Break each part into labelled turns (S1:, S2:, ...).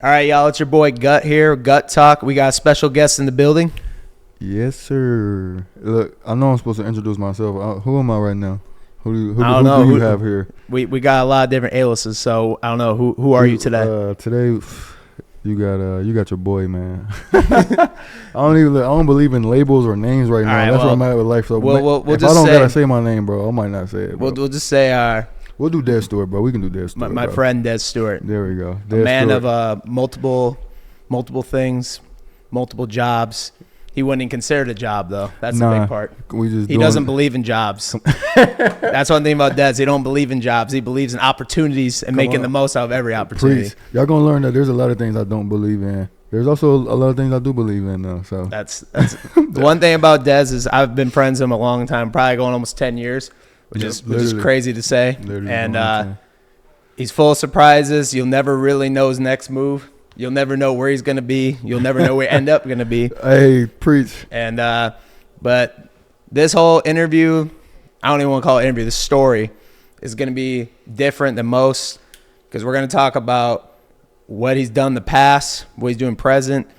S1: All right, y'all, it's your boy Gutt here, Gutt Talk. We got a special guest in the building.
S2: Yes, sir. Look, I know I'm supposed to introduce myself. Who am I right now? Who do you have here?
S1: We got a lot of different aliases, so I don't know who are you today.
S2: Today, you got your boy, man. I don't believe in labels or names right now.
S1: Right,
S2: That's where I'm at with life. So if
S1: just
S2: I don't gotta say my name, bro, I might not say it. Bro.
S1: We'll just say
S2: we'll do Dez Stewart, bro. We can do Dez Stewart.
S1: my friend Dez Stewart.
S2: There we go.
S1: A man of multiple things, multiple jobs. He wouldn't even consider it a job, though. That's the big part. He doesn't believe in jobs. That's one thing about Dez. He don't believe in jobs. He believes in opportunities and making the most out of every opportunity.
S2: Please. Y'all gonna learn that there's a lot of things I don't believe in. There's also a lot of things I do believe in, though. So
S1: that's the one thing about Dez is I've been friends with him a long time, probably going almost 10 years, which is crazy to say. And he's full of surprises. You'll never really know his next move. You'll never know where he's going to be. You'll never know where he end up going to be.
S2: Hey, preach.
S1: And but this whole interview, I don't even want to call it interview, this story is going to be different than most because we're going to talk about what he's done in the past, what he's doing present,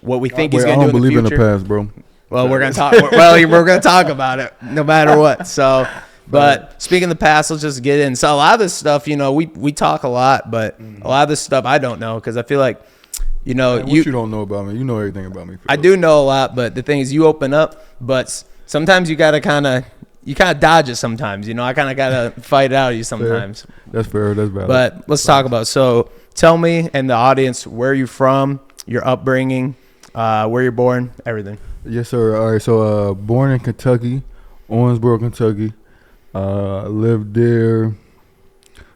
S1: what we think he's going to do in the future.
S2: I don't believe in the past, bro.
S1: Well, we're going to talk. We're going to talk about it no matter what. So, but speaking of the past, let's just get in. So a lot of this stuff, we talk a lot, but a lot of this stuff I don't know because I feel like,
S2: what you don't know about me. You know everything about me.
S1: I do know a lot, but the thing is you open up, but sometimes you got to kind of dodge it sometimes. I kind of got to fight it out of you sometimes.
S2: Fair. That's fair. That's valid.
S1: But let's talk about, so tell me and the audience where you're from, your upbringing, where you're born, everything.
S2: Yes, sir. All right. So born in Kentucky, Owensboro, Kentucky. Lived there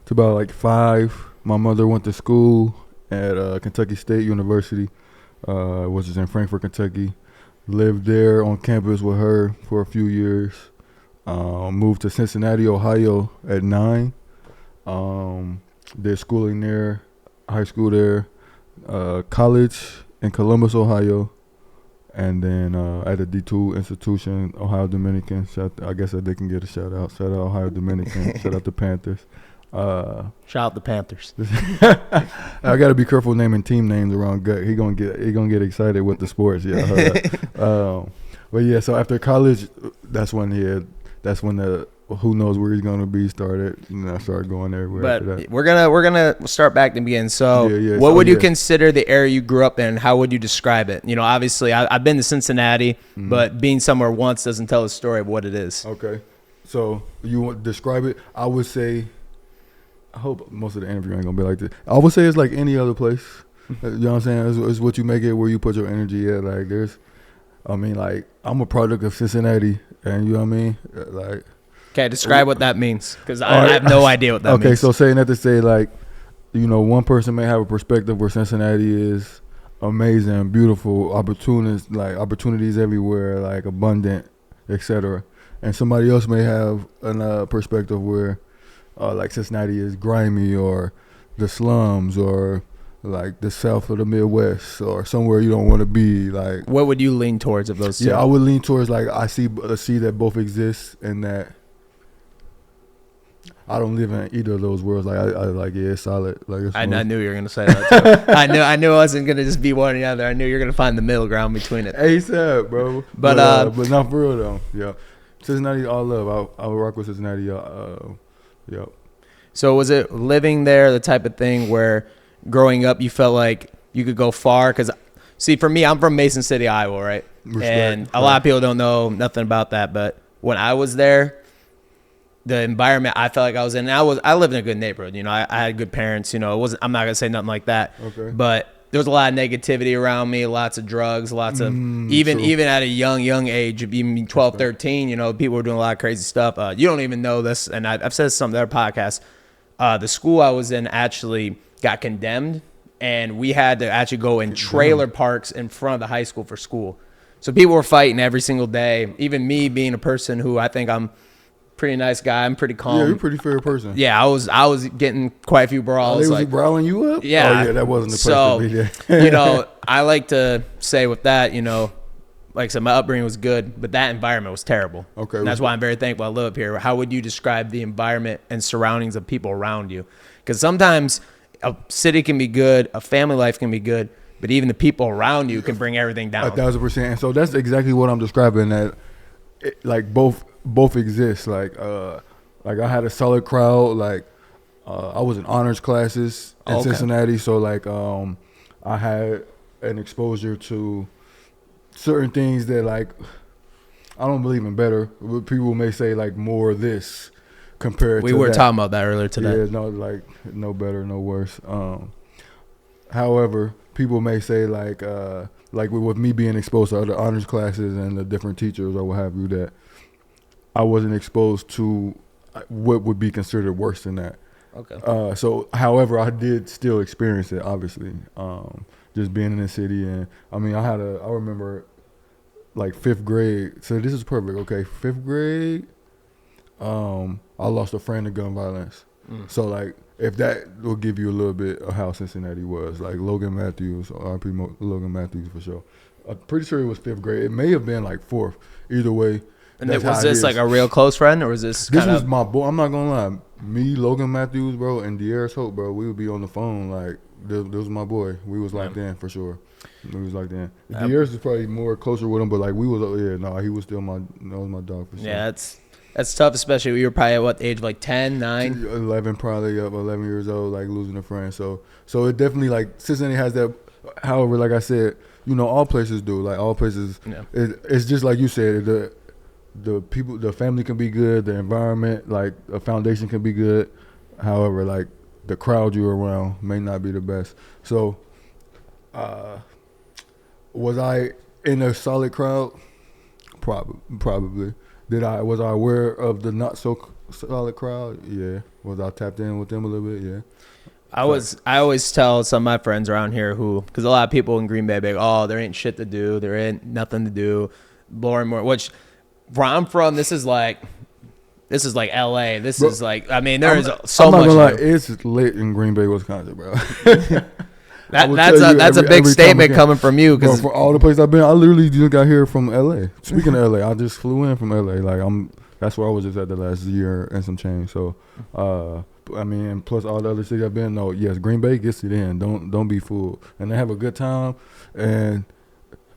S2: to about like 5. My mother went to school at Kentucky State University, which is in Frankfort, Kentucky. Lived there on campus with her for a few years. Moved to Cincinnati, Ohio at 9. Did schooling there, high school there, college in Columbus, Ohio. And then at the D2 institution, Ohio Dominican. I guess they can get a shout out. Shout out Ohio Dominican. Shout out the Panthers.
S1: Shout out the Panthers.
S2: I got to be careful naming team names around Gutt. He gonna get excited with the sports. Yeah. But yeah. So after college, that's when the who knows where he's gonna be started. I started going everywhere.
S1: But
S2: after that.
S1: we're gonna start back to the beginning. So what would you consider the area you grew up in? How would you describe it? Obviously I've been to Cincinnati, but being somewhere once doesn't tell the story of what it is.
S2: Okay. So you want to describe it? I would say. I hope most of the interview ain't gonna be like this. I would say it's like any other place. You know what I'm saying? It's what you make it, where you put your energy at. Like I'm a product of Cincinnati, and you know what I mean? Like.
S1: Okay, describe what that means, because I have no idea what that means.
S2: Okay, so saying that to say, like, one person may have a perspective where Cincinnati is amazing, beautiful, opportunities everywhere, like abundant, etc. And somebody else may have a perspective where, like, Cincinnati is grimy or the slums or like the south of the Midwest or somewhere you don't want to be. Like, what
S1: would you lean towards of those two?
S2: Yeah, I would lean towards like I see that both exist and that. I don't live in either of those worlds. Like I like it's solid. Like
S1: I knew you were gonna say that too. I knew I wasn't gonna just be one or the other. I knew you were gonna find the middle ground between it.
S2: ASAP, bro. But not for real though. Yeah, Cincinnati, all love. I would rock with Cincinnati. Yep. So
S1: was it living there the type of thing where growing up you felt like you could go far? Because see, for me, I'm from Mason City, Iowa, right? And a lot of people don't know nothing about that. But when I was there, the environment I felt like I was in, I lived in a good neighborhood. I had good parents. I'm not gonna say nothing like that.
S2: Okay.
S1: But there was a lot of negativity around me, lots of drugs, lots of even at a young age, even 12, 13. People were doing a lot of crazy stuff. You don't even know this, and I've said this on some other podcasts. The school I was in actually got condemned, and we had to actually go in trailer parks in front of the high school for school. So people were fighting every single day. Even me being a person who I think I'm pretty nice guy. I'm pretty calm.
S2: Yeah, you're a pretty fair person.
S1: Yeah, I was getting quite a few brawls.
S2: They was brawling you up?
S1: Yeah.
S2: Oh, yeah, that wasn't the place
S1: to be there. I like to say with that, like I said, my upbringing was good, but that environment was terrible.
S2: Okay.
S1: And that's why I'm very thankful I live here. How would you describe the environment and surroundings of people around you? Because sometimes a city can be good, a family life can be good, but even the people around you can bring everything down.
S2: 1,000%. And so that's exactly what I'm describing. That like both exist. Like I had a solid crowd. Like I was in honors classes in Cincinnati, so like I had an exposure to certain things that like I don't believe in better. People may say like more of this compared to
S1: we were
S2: that.
S1: talking about that earlier today.
S2: Yeah, no, like no better, no worse. However, people may say like with me being exposed to other honors classes and the different teachers or what have you, that I wasn't exposed to what would be considered worse than that.
S1: Okay.
S2: So, however, I did still experience it, obviously. Just being in the city, and I mean, I remember like 5th grade. So this is perfect. Okay, 5th grade. I lost a friend to gun violence. So like, if that will give you a little bit of how Cincinnati was, like Logan Matthews, RP Logan Matthews for sure. I'm pretty sure it was 5th grade. It may have been like 4th. Either way.
S1: And was this like a real close friend, or was this?
S2: This was my boy. I'm not gonna lie. Me, Logan Matthews, bro, and De'Aris Hope, bro. We would be on the phone like this was my boy. We was locked in for sure. We was locked in. De'Aris was probably more closer with him, but like we was, he was still that was my dog for sure.
S1: Yeah, that's tough, especially when you were probably at what age, like 10, 9?
S2: 11, probably up 11 years old, like losing a friend. So it definitely like Cincinnati has that. However, like I said, all places do. Like all places, it's just like you said. The people, the family can be good. The environment, like a foundation, can be good. However, like the crowd you're around may not be the best. So, was I in a solid crowd? Probably. Was I aware of the not so solid crowd? Yeah. Was I tapped in with them a little bit? Yeah.
S1: I always tell some of my friends around here because a lot of people in Green Bay be like, oh, there ain't shit to do. There ain't nothing to do. Boring more. Which, where I'm from, this is like LA. This is like, I mean, there is so much. I'm not gonna lie,
S2: it's lit in Green Bay, Wisconsin, bro.
S1: That's a big statement coming from you, because
S2: for all the places I've been, I literally just got here from LA. Speaking of LA, I just flew in from LA. Like that's where I was just at the last year and some change. So, I mean, plus all the other cities I've been. No, yes, Green Bay gets it in. Don't be fooled, and they have a good time. And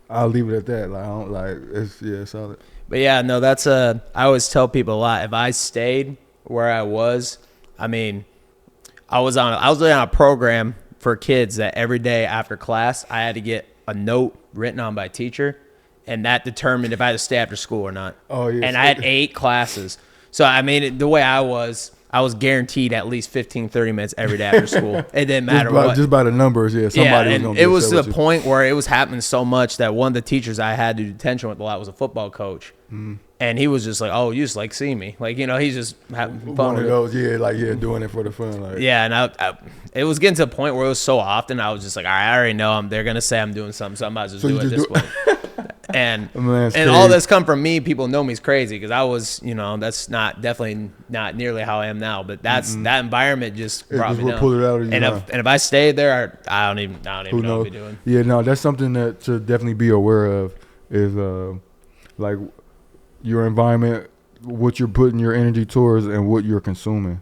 S2: I'll leave it at that. Like I don't like it's solid.
S1: But yeah, no, I always tell people a lot. If I stayed where I was, I mean, I was on a program for kids that every day after class, I had to get a note written on by a teacher, and that determined if I had to stay after school or not. Oh, yeah. And I had 8 classes. So, I mean, the way I was guaranteed at least 15, 30 minutes every day after school. It didn't matter what.
S2: Just by the numbers, yeah. Somebody was going to
S1: it was to the point where it was happening so much that one of the teachers I had to do detention with a lot was a football coach. And he was just like, oh, you just like see me. Like, he's just having fun.
S2: One of those, doing it for the fun. Like.
S1: Yeah, and it was getting to a point where it was so often, I was just like, all right, I already know they're going to say I'm doing something, so I might as well do it this way. And all this come from me. People know me as crazy because I was, that's definitely not nearly how I am now. But that environment just brought me down.
S2: Pulled it out of you.
S1: And if I stayed there, I don't even know what I'd be doing.
S2: Yeah, no, that's something that to definitely be aware of is like your environment, what you're putting your energy towards, and what you're consuming.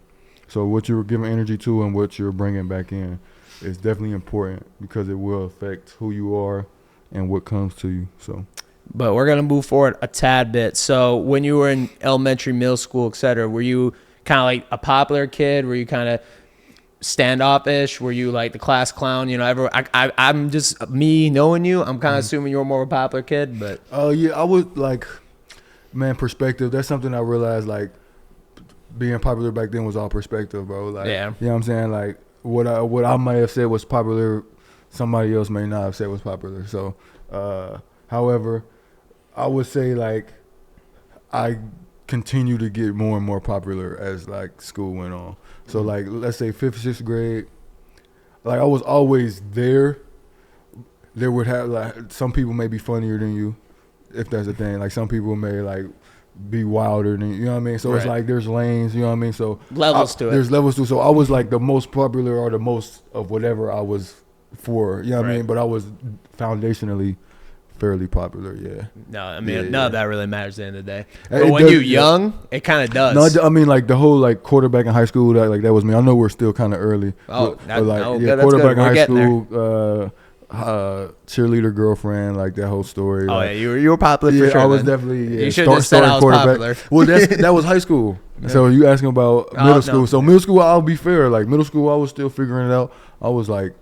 S2: So what you're giving energy to and what you're bringing back in is definitely important because it will affect who you are and what comes to you. So,
S1: but we're gonna move forward a tad bit. So when you were in elementary, middle school, etc., were you kind of like a popular kid? Were you kind of standoffish? Were you like the class clown? I'm just me knowing you. I'm kind of assuming you were more of a popular kid, but
S2: yeah, I was like, man, perspective. That's something I realized. Like being popular back then was all perspective, bro. Like,
S1: yeah,
S2: you know what I'm saying? Like what I might have said was popular, somebody else may not have said was popular. So, however, I would say like I continue to get more and more popular as like school went on. So like let's say 5th, 6th grade, like I was always there. There would have like some people may be funnier than you, if that's a thing. Like some people may like be wilder than you know what I mean. So It's like there's lanes, you know what I mean. So
S1: levels to it.
S2: There's levels to it. So I was like the most popular or the most of whatever I was for, you know what I mean. But I was foundationally fairly popular. Yeah.
S1: No, I mean, none of that really matters at the end of the day.
S2: It
S1: But when
S2: does,
S1: you're young, it kind of does.
S2: No, I mean like the whole like quarterback in high school. That was me. I know we're still kind of early.
S1: Oh,
S2: but like
S1: that's
S2: quarterback
S1: good.
S2: in
S1: We're
S2: high
S1: getting
S2: school. Cheerleader girlfriend, like that whole story.
S1: Oh,
S2: like,
S1: yeah, you were popular for sure.
S2: I was
S1: man.
S2: definitely.
S1: You should have said I was popular.
S2: Well, that was high school. So you asking about middle school?
S1: No.
S2: So middle school, I'll be fair. Like middle school, I was still figuring it out. I was like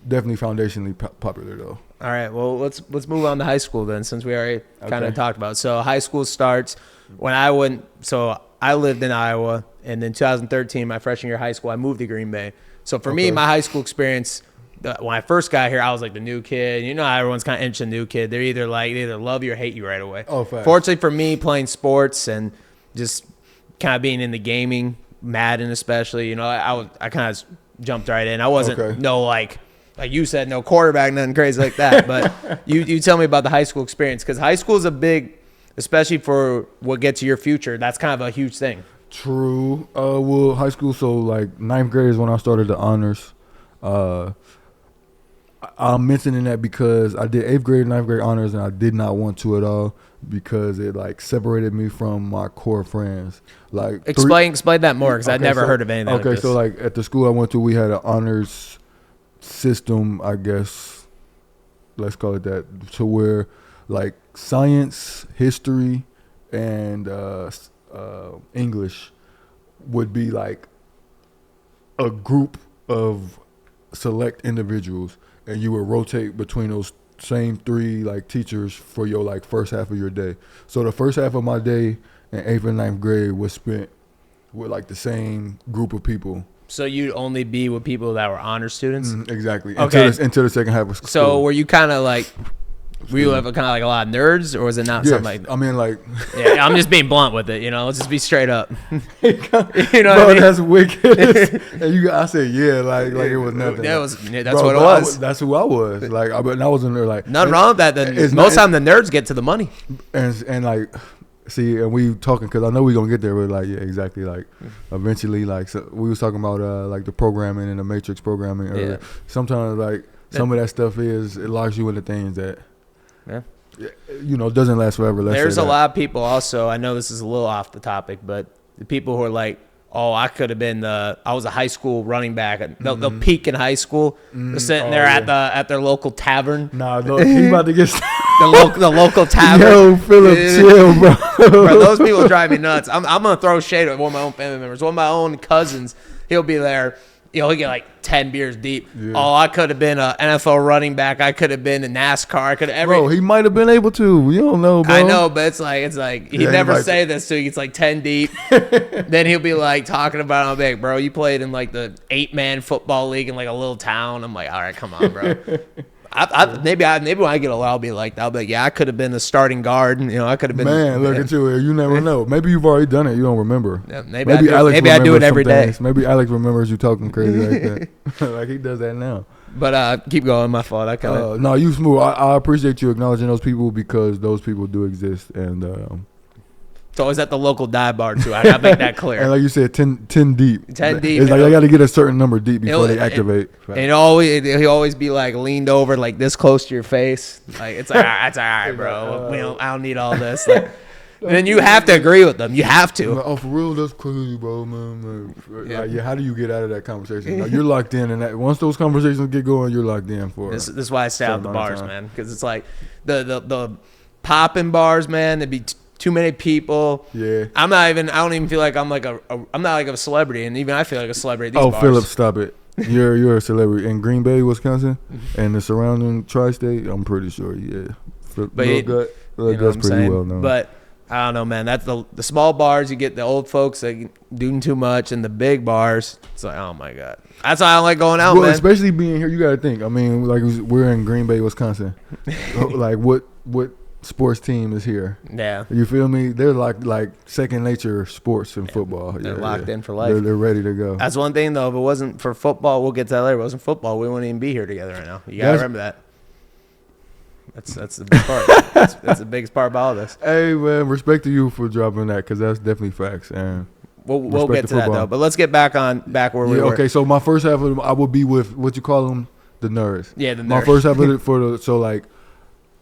S2: definitely foundationally popular though.
S1: All right, well, let's move on to high school then, since we already kind of talked about it. So high school starts when I went. So I lived in Iowa, and in 2013, my freshman year of high school, I moved to Green Bay. So for me, my high school experience, when I first got here, I was like the new kid. You know how everyone's kind of interested in the new kid. They either love you or hate you right away.
S2: Oh, fast.
S1: Fortunately for me, playing sports and just kind of being in the gaming, Madden especially, you know, I kind of jumped right in. I wasn't like you said, no quarterback, nothing crazy like that. But you tell me about the high school experience, because high school is a big, especially for what gets to your future. That's kind of a huge thing.
S2: True. Well, high school. So like ninth grade is when I started the honors. I'm mentioning that because I did 8th grade and 9th grade honors, and I did not want to at all because it like separated me from my core friends. Like
S1: explain that more, because I'd never heard of anything.
S2: Okay,
S1: like this.
S2: So like at the school I went to, we had an honors system, I guess. Let's call it that, to where like science, history, and English would be like a group of select individuals, and you would rotate between those same 3 like teachers for your like first half of your day. So the first half of my day in 8th and 9th grade was spent with like the same group of people.
S1: So you'd only be with people that were honor students?
S2: Exactly.
S1: Okay.
S2: Until the second half of school.
S1: So were you kind of like, were you kind of like a lot of nerds, or was it not something like that?
S2: I mean, like...
S1: Yeah, I'm just being blunt with it, you know? Let's just be straight up.
S2: You know
S1: what I mean?
S2: That's wicked. And I said, yeah, like it was nothing.
S1: That's
S2: Bro,
S1: what it was.
S2: That's who I was. Like, I wasn't there like...
S1: Nothing wrong with that. Then most time the nerds get to the money.
S2: And like... See, and we talking, because I know we're going to get there, but like, yeah, exactly. Like, eventually, like, so we was talking about like the programming and the matrix programming earlier.
S1: Yeah.
S2: Sometimes, like, some of that stuff it locks you into things that...
S1: Yeah.
S2: You know, doesn't last forever.
S1: There's a lot of people also, I know this is a little off the topic, but the people who are like, oh, I could have been I was a high school running back. They'll peak in high school. They're sitting there at their local tavern.
S2: Nah, he's about to get
S1: the local tavern.
S2: Yo, Philip, chill, bro.
S1: Bro, those people drive me nuts. I'm gonna throw shade at one of my own family members. One of my own cousins, he'll be there. He'll get like 10 beers deep. Yeah. Oh, I could have been an NFL running back. I could have been a NASCAR. I could have
S2: Bro, he might have been able to. You don't know, bro.
S1: I know, but it's like he'd never say this to you. It's like 10 deep. Then he'll be like talking about it. I'm like, bro, you played in like the 8-man football league in like a little town. I'm like, all right, come on, bro. Maybe when I get older, I'll be like, yeah, I could have been the starting guard. You know, I could have been.
S2: Man, look at you. You never know. Maybe you've already done it. You don't remember.
S1: Yeah, maybe I do it every day.
S2: Maybe Alex remembers you talking crazy like that. Like he does that now.
S1: But keep going. My fault. I kind of.
S2: No, you smooth. I appreciate you acknowledging those people, because those people do exist, and.
S1: It's always at the local dive bar too. I gotta make that clear.
S2: And like you said, 10 deep.
S1: 10 deep.
S2: It's like I got to get a certain number deep before they activate.
S1: And he'll always be like leaned over, like this close to your face. Like it's like, that's all right, bro. I don't need all this. Like, then you have to agree with them. You have to.
S2: Like, oh, for real, that's crazy, bro, man. Yeah. Like, how do you get out of that conversation? Like, you're locked in, and once those conversations get going, you're locked in for.
S1: This is why I stay out the bars, man, because it's like the popping bars, man. It'd be too many people.
S2: Yeah.
S1: I don't even feel like I'm like I'm not like a celebrity, and even I feel like a celebrity at these bars.
S2: Philip, stop it. You're a celebrity in Green Bay, Wisconsin, and the surrounding tri-state. I'm pretty sure, yeah. But Gutt, that's pretty well known.
S1: But I don't know, man. That's the small bars. You get the old folks that doing too much, and the big bars. It's like, oh my god. That's why I don't like going out, man.
S2: Especially being here, you got to think. I mean, like we're in Green Bay, Wisconsin. Like what sports team is here?
S1: Yeah.
S2: You feel me? They're like second nature sports in football.
S1: They're locked in for life.
S2: They're ready to go.
S1: That's one thing though. If it wasn't for football, we'll get to that later. If it wasn't football, we wouldn't even be here together right now. You gotta remember that. That's the big part. that's the biggest part about all this.
S2: Hey man, respect to you for dropping that, because that's definitely facts. And
S1: we'll get to that though. But let's get back where we were.
S2: Okay, so my first half of I would be with what you call them, the nerds.
S1: Yeah, the nerds.
S2: My first half of it so like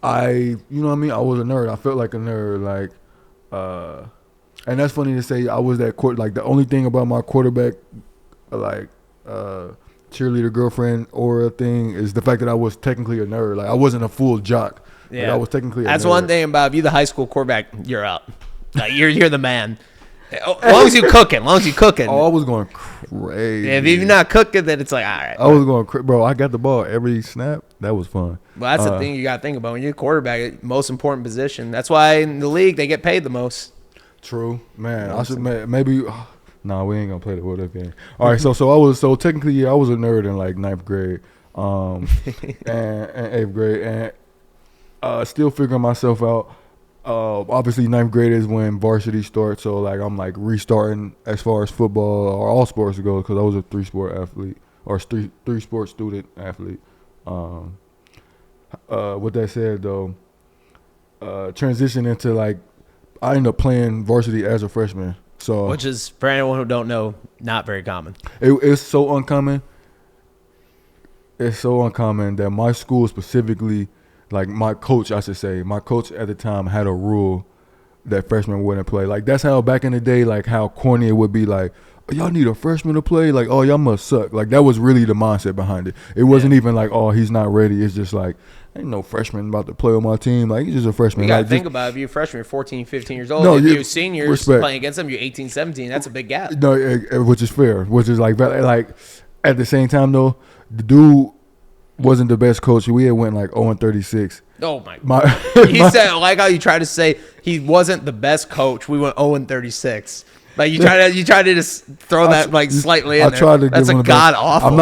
S2: you know what I mean? I was a nerd. I felt like a nerd. Like, and that's funny to say. I was that like the only thing about my quarterback, like, cheerleader girlfriend aura thing is the fact that I was technically a nerd. Like I wasn't a full jock.
S1: Yeah,
S2: like, I was technically.
S1: That's
S2: a nerd.
S1: one thing about if you the high school quarterback, you're up. Like, you're the man. As long as you cooking.
S2: Oh, I was going crazy.
S1: Yeah, if you're not cooking, then it's like, all right.
S2: I was going crazy, bro. I got the ball every snap. That was fun.
S1: Well, that's the thing you got to think about when you're a quarterback. Most important position. That's why in the league they get paid the most.
S2: True, man. I should maybe. Nah, we ain't gonna play the what if game. All right, so I was technically I was a nerd in like 9th grade, and 8th grade, and still figuring myself out. Obviously 9th grade is when varsity starts, so like I'm like restarting as far as football or all sports go because I was a 3-sport athlete or 3-sport student athlete. With that said though, transition into like I ended up playing varsity as a freshman. So
S1: which is, for anyone who don't know, not very common.
S2: It's so uncommon. It's so uncommon that my school specifically, like my coach, I should say, my coach at the time had a rule that freshmen wouldn't play. Like that's how back in the day, like how corny it would be like, oh, y'all need a freshman to play? Like, oh, y'all must suck. Like that was really the mindset behind it. It wasn't even like, oh, he's not ready. It's just like, ain't no freshman about to play on my team. Like, he's just a freshman.
S1: You got to
S2: like,
S1: think about it. If you're a freshman, you're 14, 15 years old.
S2: No,
S1: if you're seniors
S2: respect.
S1: playing against them, you're 18, 17. That's a big gap.
S2: No, which is fair. Which is like at the same time, though, the dude wasn't the best coach. We had went like 0-36.
S1: Oh, my. He said, I like how you try to say he wasn't the best coach. We went 0-36. Like you try to just throw that like slightly in there. I tried to. That's a god awful.
S2: I'm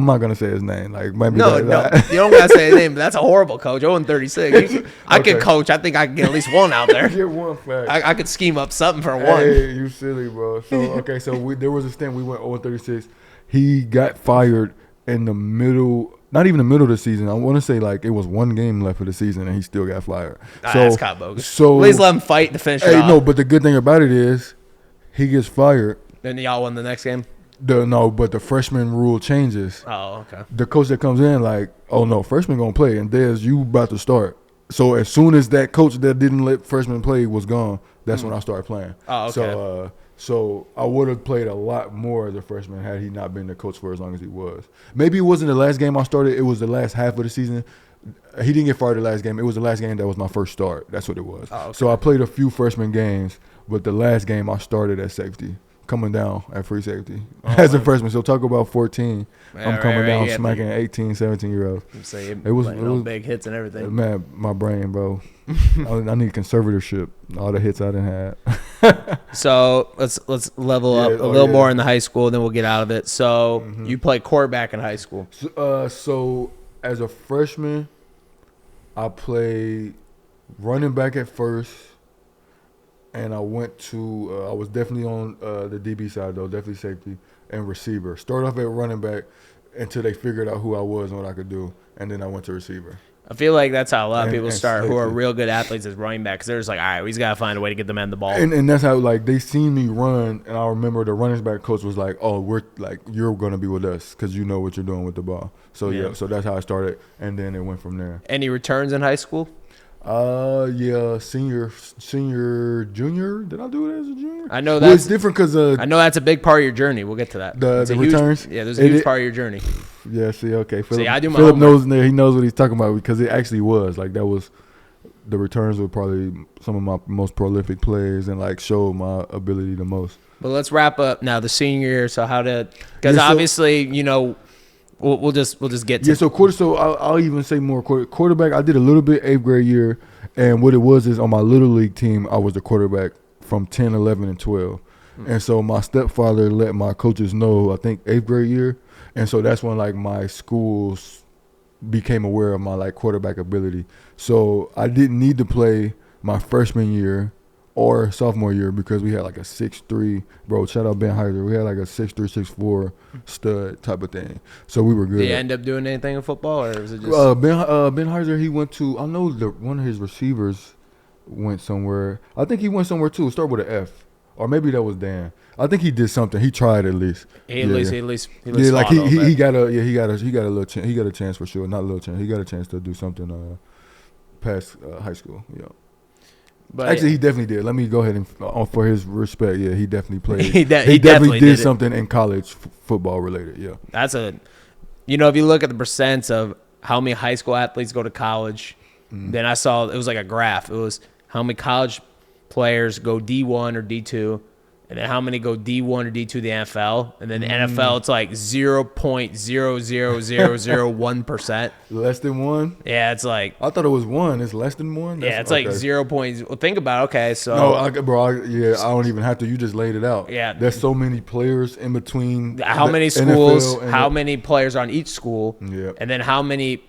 S2: not gonna say his name. Like maybe
S1: no, you don't gotta say his name. But that's a horrible coach. 0-36. I could coach. I think I can get at least one out there.
S2: Get one fact.
S1: I could scheme up something for one.
S2: Hey, you silly, bro. So there was a stint we went 0-36. He got fired in the middle. Not even the middle of the season. I want to say like it was one game left of the season and he still got fired.
S1: That's kind of bogus.
S2: So
S1: at least let him fight to finish it off.
S2: No, but the good thing about it is he gets fired.
S1: Then y'all won the next game?
S2: But the freshman rule changes.
S1: Oh, okay.
S2: The coach that comes in like, oh no, freshman gonna play, and Dez, you about to start. So as soon as that coach that didn't let freshmen play was gone, that's when I started playing.
S1: Oh, okay.
S2: So I would have played a lot more as a freshman had he not been the coach for as long as he was. Maybe it wasn't the last game I started. It was the last half of the season. He didn't get fired the last game. It was the last game that was my first start. That's what it was.
S1: Oh, okay.
S2: So I played a few freshman games, but the last game I started at safety, coming down at free safety as a freshman. So talk about 14. I'm coming down smacking 18, 17-year-olds.
S1: It was big hits and everything.
S2: Man, my brain, bro. I need conservatorship. All the hits I didn't have.
S1: So let's level up a little more in the high school, then we'll get out of it. So you played quarterback in high school.
S2: So as a freshman, I played running back at first, and I went to I was definitely on the DB side though, definitely safety and receiver. Started off at running back until they figured out who I was and what I could do, and then I went to receiver.
S1: I feel like that's how a lot of people start who are real good athletes as running back because they're just like, all right, we just got to find a way to get the man the ball.
S2: And that's how, like, they seen me run, and I remember the running back coach was like, oh, you're going to be with us because you know what you're doing with the ball. So, so that's how I started, and then it went from there.
S1: Any returns in high school?
S2: Senior, junior. Did I do it as a junior?
S1: I know that's
S2: it's different because
S1: I know that's a big part of your journey. We'll get to that.
S2: The returns.
S1: There's a huge part of your journey.
S2: Yeah. See, okay. Philip,
S1: I do my
S2: Philip
S1: homework.
S2: knows. He knows what he's talking about because it actually was like that was. The returns were probably some of my most prolific plays and like showed my ability the most.
S1: But let's wrap up now the senior year. So because obviously We'll just get to
S2: So I'll even say more quarterback. I did a little bit 8th grade year, and what it was is on my little league team, I was the quarterback from 10, 11, and 12. And so my stepfather let my coaches know, I think 8th grade year, and so that's when like my schools became aware of my like quarterback ability. So I didn't need to play my freshman year or sophomore year because we had like a 6'3", bro. Shout out Ben Heiser. We had like a 6'3", 6'4" stud type of thing. So we were good.
S1: Did you end up doing anything in football, or was it just
S2: Ben Heiser? He went to. I know one of his receivers went somewhere. I think he went somewhere too. Start with an F, or maybe that was Dan. I think he did something. He tried at least.
S1: He at least
S2: like he got a little chance. He got a chance for sure. Not a little chance. He got a chance to do something past high school. Yeah.
S1: But
S2: actually, he definitely did. Let me go ahead and for his respect, yeah, he definitely played.
S1: he definitely
S2: did
S1: it.
S2: something in college football related. Yeah.
S1: That's if you look at the percents of how many high school athletes go to college, then I saw it was like a graph. It was how many college players go D1 or D2, and then how many go D1 or D2 to the NFL, and then the NFL it's like 0.00001%.
S2: Less than one?
S1: Yeah, it's like
S2: I thought it was one. It's less than one.
S1: It's like 0. Well, think about it. Okay, so
S2: no, I don't even have to. You just laid it out.
S1: Yeah,
S2: there's so many players in between.
S1: How many schools? How many players are on each school?
S2: Yeah,
S1: and then how many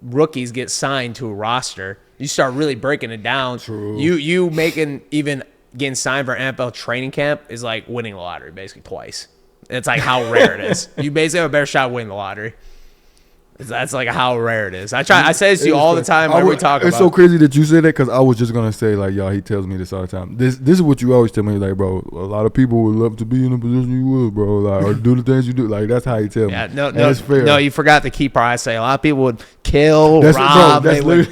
S1: rookies get signed to a roster? You start really breaking it down.
S2: True.
S1: You making even getting signed for NFL training camp is like winning the lottery basically twice. It's like how rare it is. You basically have a better shot of winning the lottery. That's like how rare it is. I say this to you all the time whenever we talk about it.
S2: It's so crazy that you say that because I was just going to say, like, y'all, he tells me this all the time. This is what you always tell me, like, bro, a lot of people would love to be in the position you would, bro, like, or do the things you do. Like, that's how he tell me.
S1: Yeah, no,
S2: that's fair.
S1: No, you forgot the key part. I say a lot of people would kill, rob. They would.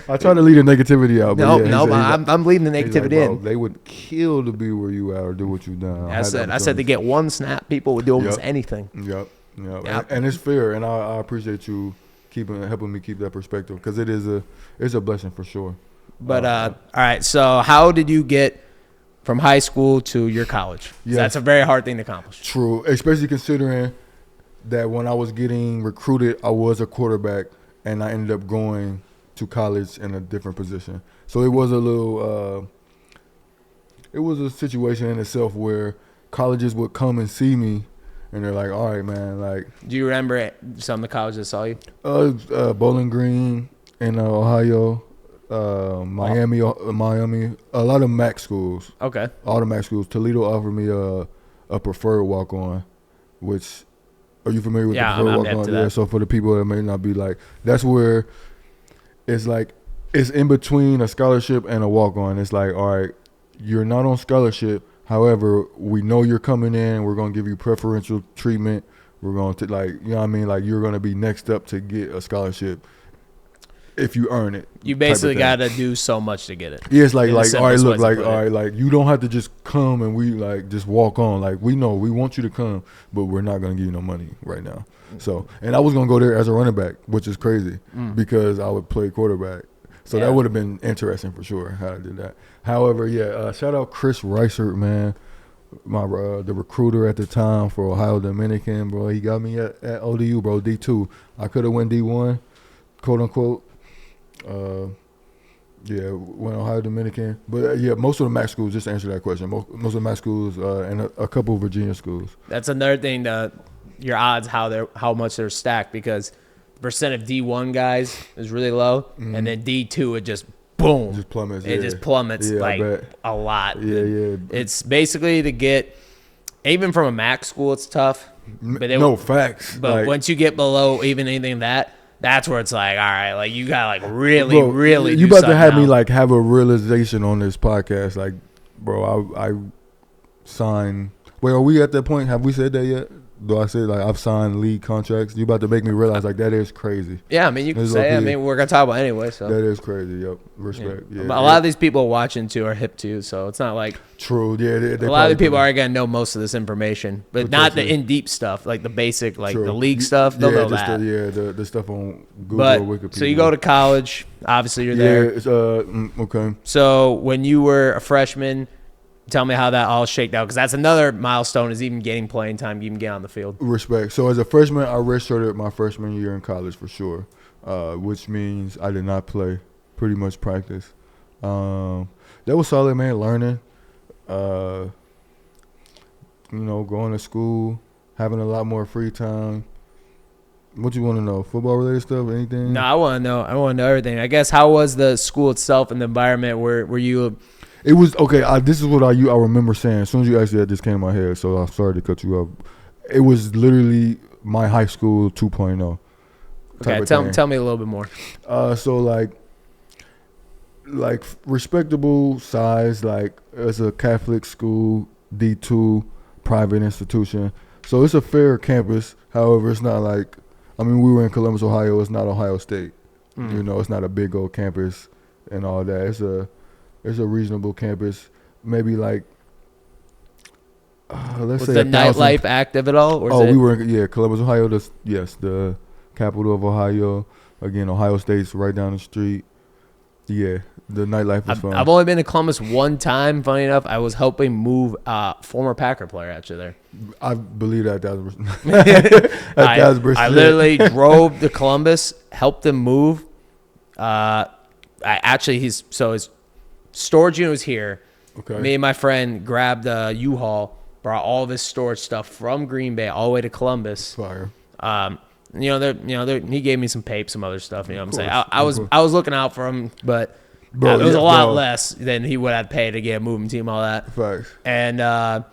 S1: I
S2: try to lead the negativity out. But
S1: I'm leading the negativity in.
S2: They would kill to be where you are or do what you've done.
S1: I said to get one snap, people would do almost anything.
S2: Yep. And it's fair, and I appreciate you helping me keep that perspective because it's a blessing for sure.
S1: But all right, so how did you get from high school to your college? Yes. That's a very hard thing to accomplish.
S2: True, especially considering that when I was getting recruited, I was a quarterback, and I ended up going to college in a different position. So it was a situation in itself where colleges would come and see me. And they're like, all right, man. Like,
S1: do you remember some of the colleges that saw you?
S2: Bowling Green in Ohio, Miami, a lot of MAC schools.
S1: Okay.
S2: All the MAC schools. Toledo offered me a preferred walk-on, which are you familiar with the preferred walk-on? Yeah. So for the people that may not be like, that's where it's like it's in between a scholarship and a walk-on. It's like, all right, you're not on scholarship. However, we know you're coming in. We're going to give you preferential treatment. We're going to, like, you know what I mean? Like, you're going to be next up to get a scholarship if you earn it.
S1: You basically got to do so much to get it.
S2: Yeah, it's like all right, look, like, all right, like, you don't have to just come and we, like, just walk on. Like, we know we want you to come, but we're not going to give you no money right now. So, and I was going to go there as a running back, which is crazy because I would play quarterback. So that would have been interesting for sure how I did that. However, shout out Chris Reisert, man, the recruiter at the time for Ohio Dominican, bro. He got me at ODU, bro, D2. I could have went D1, quote unquote. Went Ohio Dominican. But most of the MAC schools, just to answer that question, most of the MAC schools and a couple of Virginia schools.
S1: That's another thing, your odds, how much they're stacked, because percent of D1 guys is really low, and then D2 it just boom,
S2: just plummets.
S1: It just plummets like a lot.
S2: Yeah.
S1: It's basically to get even from a MAC school, it's tough. But
S2: facts.
S1: But
S2: like,
S1: once you get below even anything that's where it's like, all right, like you gotta like really.
S2: You about to have me like have a realization on this podcast, like, bro. I signed. Wait, are we at that point? Have we said that yet? Do I say like I've signed league contracts? You about to make me realize like that is crazy.
S1: Yeah, I mean you can say it. I mean we're gonna talk about it anyway. So
S2: that is crazy. Yep, respect. Yeah.
S1: A lot of these people watching too are hip too, so it's not like
S2: true. Yeah, they
S1: a lot of the people are gonna know most of this information, but not the in deep stuff, like the basic, like the league stuff. They'll know that.
S2: The stuff on Google, Wikipedia.
S1: So you go to college. Obviously, you're there.
S2: Yeah, it's okay.
S1: So when you were a freshman, tell me how that all shaked out, because that's another milestone, is even getting playing time, even getting on the field.
S2: Respect. So as a freshman, I redshirted my freshman year in college for sure, which means I did not play, pretty much practice. That was solid, man, learning, going to school, having a lot more free time. What you want to know? Football-related stuff, anything?
S1: No, I want to know everything. I guess, how was the school itself and the environment? Were you
S2: It was okay. This is what I remember saying. As soon as you asked that, this came in my head. So I'm sorry to cut you off. It was literally my high school 2.0.
S1: Okay, tell me a little bit more.
S2: So like respectable size. Like it's a Catholic school, D2, private institution. So it's a fair campus. However, it's not like, I mean, we were in Columbus, Ohio. It's not Ohio State. You know, it's not a big old campus and all that. It's a reasonable campus. Maybe like let's say
S1: the nightlife active at all? Or
S2: we were Columbus, Ohio. The capital of Ohio. Again, Ohio State's right down the street. Yeah, the nightlife was fun.
S1: I've only been to Columbus one time. Funny enough, I was helping move former Packer player actually there.
S2: I believe that 1,000%.
S1: I literally drove to Columbus, helped him move. His storage unit was here.
S2: Okay.
S1: Me and my friend grabbed a U-Haul, brought all of his storage stuff from Green Bay all the way to Columbus.
S2: Fire.
S1: He gave me some pape, some other stuff. You know what I'm saying? I was looking out for him, but it was a lot less than he would have paid to get a moving team, all that.
S2: Facts.
S1: And I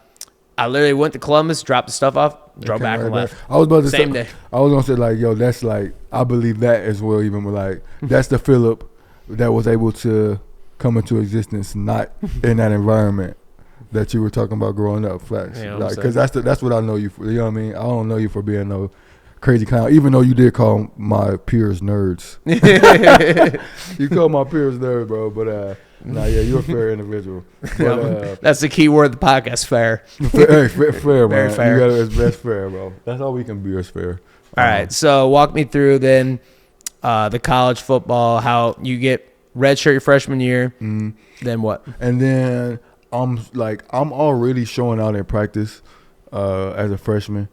S1: literally went to Columbus, dropped the stuff off, drove back and left.
S2: I was about to
S1: Same day.
S2: I was gonna say like, yo, that's like I believe that as well. Even with like that's the Philip that was able to come into existence, not in that environment that you were talking about growing up. Facts. Because that's what I know you for. You know what I mean? I don't know you for being no crazy clown, even though you did call my peers nerds. You called my peers nerds, bro. But you're a fair individual. But,
S1: that's the key word of the podcast, fair.
S2: Fair, man.
S1: Very fair.
S2: That's fair, bro. That's all we can be is fair.
S1: All right, so walk me through then the college football, how you get redshirt your freshman year, then what?
S2: And then I'm already showing out in practice as a freshman.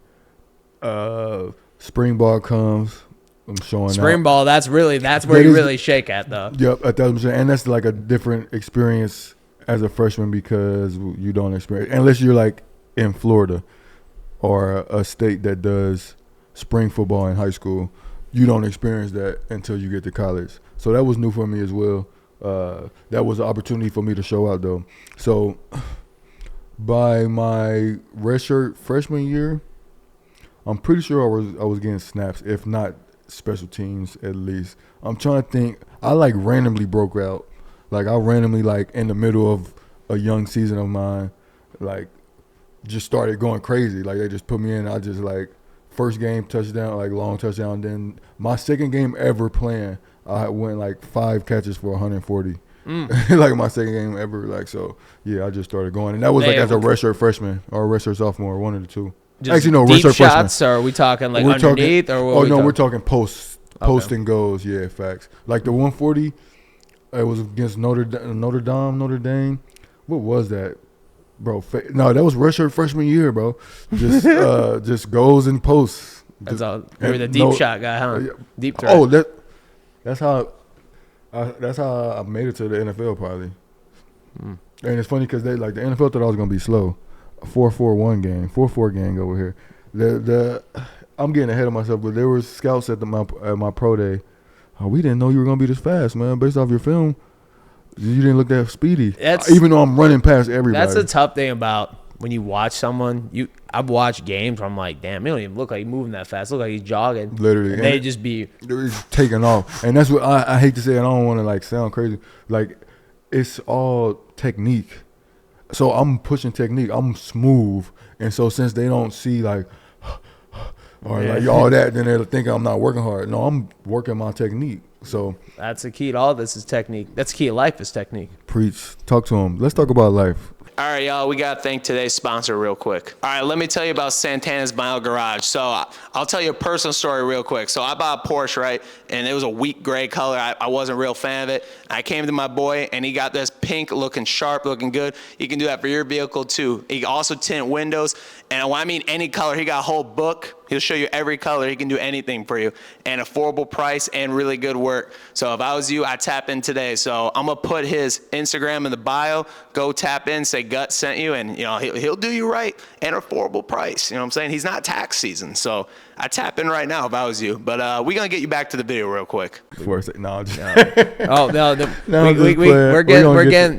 S2: Spring ball comes, I'm showing out.
S1: Spring ball, that's where you really shake at though.
S2: Yep, 1,000%. And that's like a different experience as a freshman because you don't experience, unless you're like in Florida or a state that does spring football in high school, you don't experience that until you get to college. So that was new for me as well. That was an opportunity for me to show out though. So by my redshirt freshman year, I'm pretty sure I was getting snaps, if not special teams at least. I'm trying to think. I like randomly broke out. Like I randomly like in the middle of a young season of mine, like just started going crazy. Like they just put me in. I just like first game touchdown, like long touchdown. Then my second game ever playing, I went like 5 catches for 140. Like my second game ever. Like so, yeah. I just started going, and that was like as a redshirt freshman or a redshirt sophomore, one of the two.
S1: Actually, no, deep shots, or are we talking like underneath?
S2: We're talking post and goes. Yeah, facts. Like the 140, it was against Notre Dame. What was that, bro? No, that was redshirt freshman year, bro. Just goes and posts.
S1: That's all. You're the deep shot guy, huh? Deep threat.
S2: Oh, that's how I made it to the NFL probably. And it's funny because they like the NFL thought I was gonna be slow. 4-4-1 game, 4-4 gang over here. I'm getting ahead of myself, but there were scouts at my pro day. Oh, we didn't know you were gonna be this fast, man. Based off your film, you didn't look that speedy. Even though I'm running past everybody.
S1: That's the tough thing about when you watch someone. I've watched games where I'm like, damn, he don't even look like he's moving that fast. Look like he's jogging.
S2: Literally,
S1: and they just be
S2: taking off, and that's what I hate to say. I don't want to like sound crazy. Like it's all technique. So I'm pushing technique. I'm smooth. And so since they don't see like like all that, then they'll think I'm not working hard. No, I'm working my technique. So
S1: that's the key to all this is technique. That's the key to life is technique.
S2: Preach. Talk to them. Let's talk about life.
S1: All right, y'all, we got to thank today's sponsor real quick. All right, let me tell you about Santana's Mile Garage. So I'll tell you a personal story real quick. So I bought a Porsche, right, and it was a weak gray color. I wasn't a real fan of it. I came to my boy, and he got this pink looking sharp, looking good. You can do that for your vehicle, too. He can also tint windows. And when I mean any color, he got a whole book. He'll show you every color. He can do anything for you. And affordable price and really good work. So if I was you, I'd tap in today. So I'm going to put his Instagram in the bio. Go tap in, say Gutt sent you, and he'll do you right and affordable price. You know what I'm saying? He's not tax season. So I tap in right now if I was you. But we're going to get you back to the video real quick.
S2: We're
S1: getting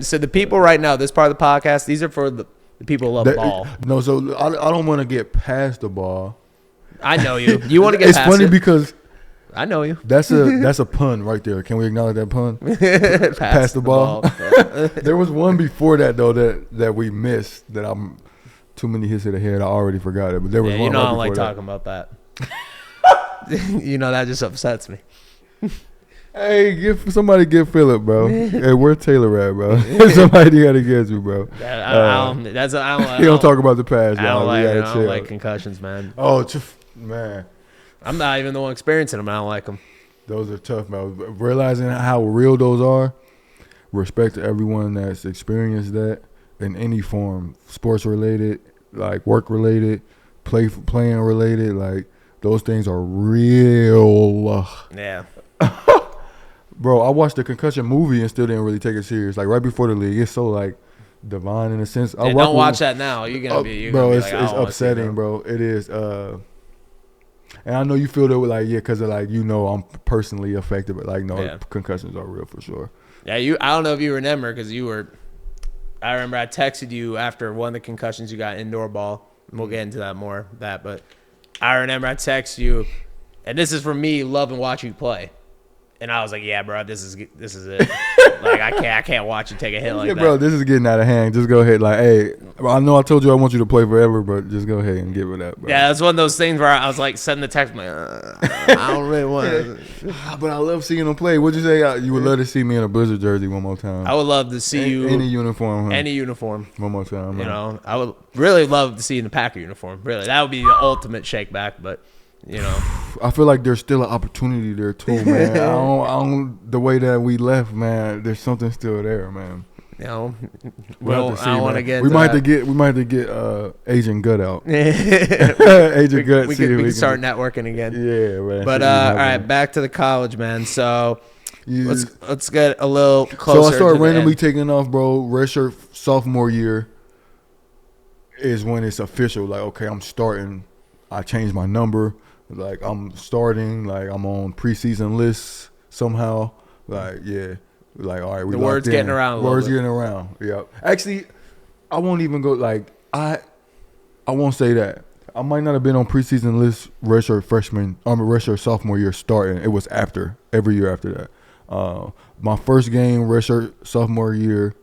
S1: so the people right now, this part of the podcast, these are for the people who love ball.
S2: No, so I don't want to get past the ball.
S1: I know you. You want to get past it.
S2: It's funny because
S1: I know you.
S2: That's a pun right there. Can we acknowledge that pun? Pass the ball. There was one before that though that we missed that I'm too many hits to the head. I already forgot it. But there was one.
S1: I don't like talking about that. That just upsets me.
S2: Hey, somebody get Phillip, bro. Hey, where Taylor at, bro? Somebody got to get you, bro.
S1: I don't
S2: He don't talk about the past,
S1: I
S2: y'all.
S1: don't like concussions, man.
S2: Oh, man.
S1: I'm not even the one experiencing them. I don't like them.
S2: Those are tough, man. Realizing how real those are, respect to everyone that's experienced that in any form, sports related, like work related, playing related, like those things are real.
S1: Yeah.
S2: Bro, I watched the concussion movie and still didn't really take it serious. Like right before the league, it's so like divine in a sense.
S1: Yeah, don't watch that now. You're gonna be.
S2: Bro,
S1: gonna
S2: it's upsetting, bro. It is. And I know you feel that with like, yeah, because of like, I'm personally affected, but like, no, concussions are real for sure.
S1: Yeah, I don't know if you remember because I remember I texted you after one of the concussions you got indoor ball. We'll get into that more, but I remember I texted you, and this is for me loving watching you play. And I was like, yeah, bro, this is it. Like I can't watch you take a hit like that.
S2: Bro, this is getting out of hand. Just go ahead. Like, hey, I know I told you I want you to play forever, but just go ahead and give it up, bro.
S1: Yeah, that's one of those things where I was like sending the text, I'm like, I don't really want to.
S2: But I love seeing them play. What'd you say? You would love to see me in a Blizzard jersey one more time.
S1: I would love to see you
S2: any uniform.
S1: Any uniform.
S2: One more time.
S1: You know, I would really love to see you in the Packer uniform. Really, that would be the ultimate shake back, but.
S2: I feel like there's still an opportunity there too, man. I don't the way that we left, man. There's something still there, man.
S1: I don't
S2: want to get. We might have to get Agent Gutt out. Agent Gutt.
S1: We can start networking again.
S2: Yeah, man.
S1: But all right, back to the college, man. So let's get a little closer.
S2: So I started randomly taking off, bro. Redshirt sophomore year is when it's official. Like, okay, I'm starting. I changed my number. Like, I'm starting. Like, I'm on preseason lists somehow. Like, yeah. Like, all right, we
S1: the word's getting around.
S2: Word's getting around. Yeah. Actually, I won't even go. Like, I won't say that. I might not have been on preseason list redshirt sophomore year starting. It was every year after that. My first game redshirt sophomore year,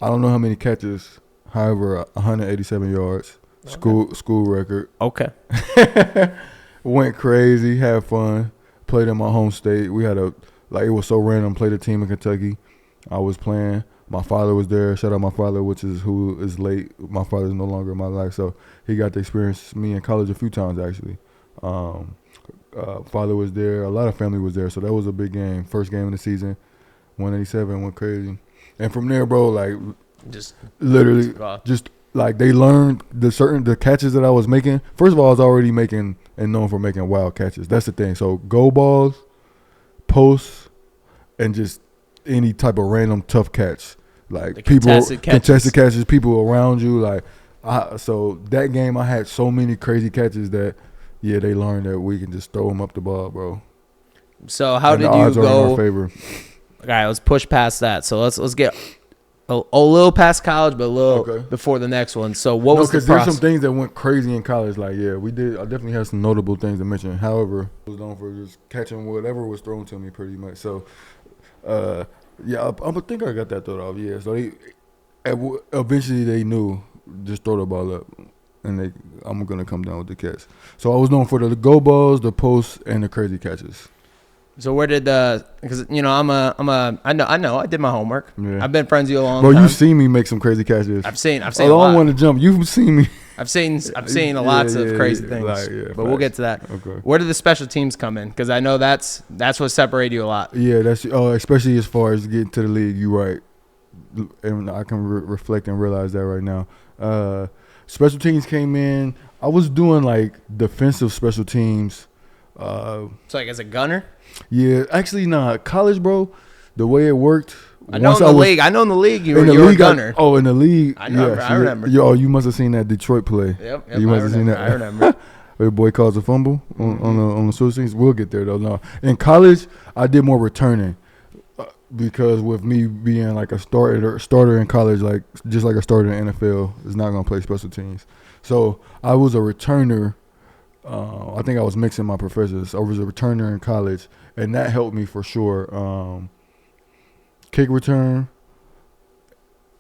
S2: I don't know how many catches. However, 187 yards. School record.
S1: Okay.
S2: Went crazy, had fun, played in my home state. We had it was so random, played a team in Kentucky. I was playing. My father was there. Shout out my father, who is late. My father's no longer in my life, so he got to experience me in college a few times, actually. Father was there. A lot of family was there, so that was a big game. First game of the season. 187, went crazy. And from there, bro, like, just literally, just like they learned the catches that I was making. First of all, I was already making and known for making wild catches. That's the thing. So go balls, posts, and just any type of random tough catch. Like the contested catches, people around you. Like so that game, I had so many crazy catches that they learned that we can just throw them up the ball, bro.
S1: So how did you go? In our favor. All right, let's push past that. So let's get a little past college, but a little before the next one. So what was the process?
S2: Because there's some things that went crazy in college. Like, we did. I definitely had some notable things to mention. However, I was known for just catching whatever was thrown to me pretty much. So, I think I got that thrown off. Yeah. So eventually they knew, just throw the ball up, and I'm going to come down with the catch. So I was known for the go balls, the posts, and the crazy catches.
S1: So where did because I know I did my homework. Yeah. I've been friends with you a long
S2: time.
S1: Bro,
S2: you've seen me make some crazy catches.
S1: I've seen. I
S2: don't want to jump. You've seen me.
S1: I've seen lots of crazy things. But we'll get to that. Okay. Where did the special teams come in? Because I know that's what separated you a lot.
S2: Yeah, that's especially as far as getting to the league. You're right, and I can reflect and realize that right now. Special teams came in. I was doing like defensive special teams.
S1: So like as a gunner.
S2: Yeah, actually, college, bro. The way it worked.
S1: I know in the league you were a gunner.
S2: In the league.
S1: I remember.
S2: You must have seen that Detroit play.
S1: Yep.
S2: You must have seen that.
S1: I remember.
S2: Where the boy calls a fumble on the switch things. We'll get there though. No, in college, I did more returning because with me being like a starter in college, like just like a starter in the NFL, is not gonna play special teams. So I was a returner. I think I was mixing my professors. I was a returner in college, and that helped me for sure. Kick return,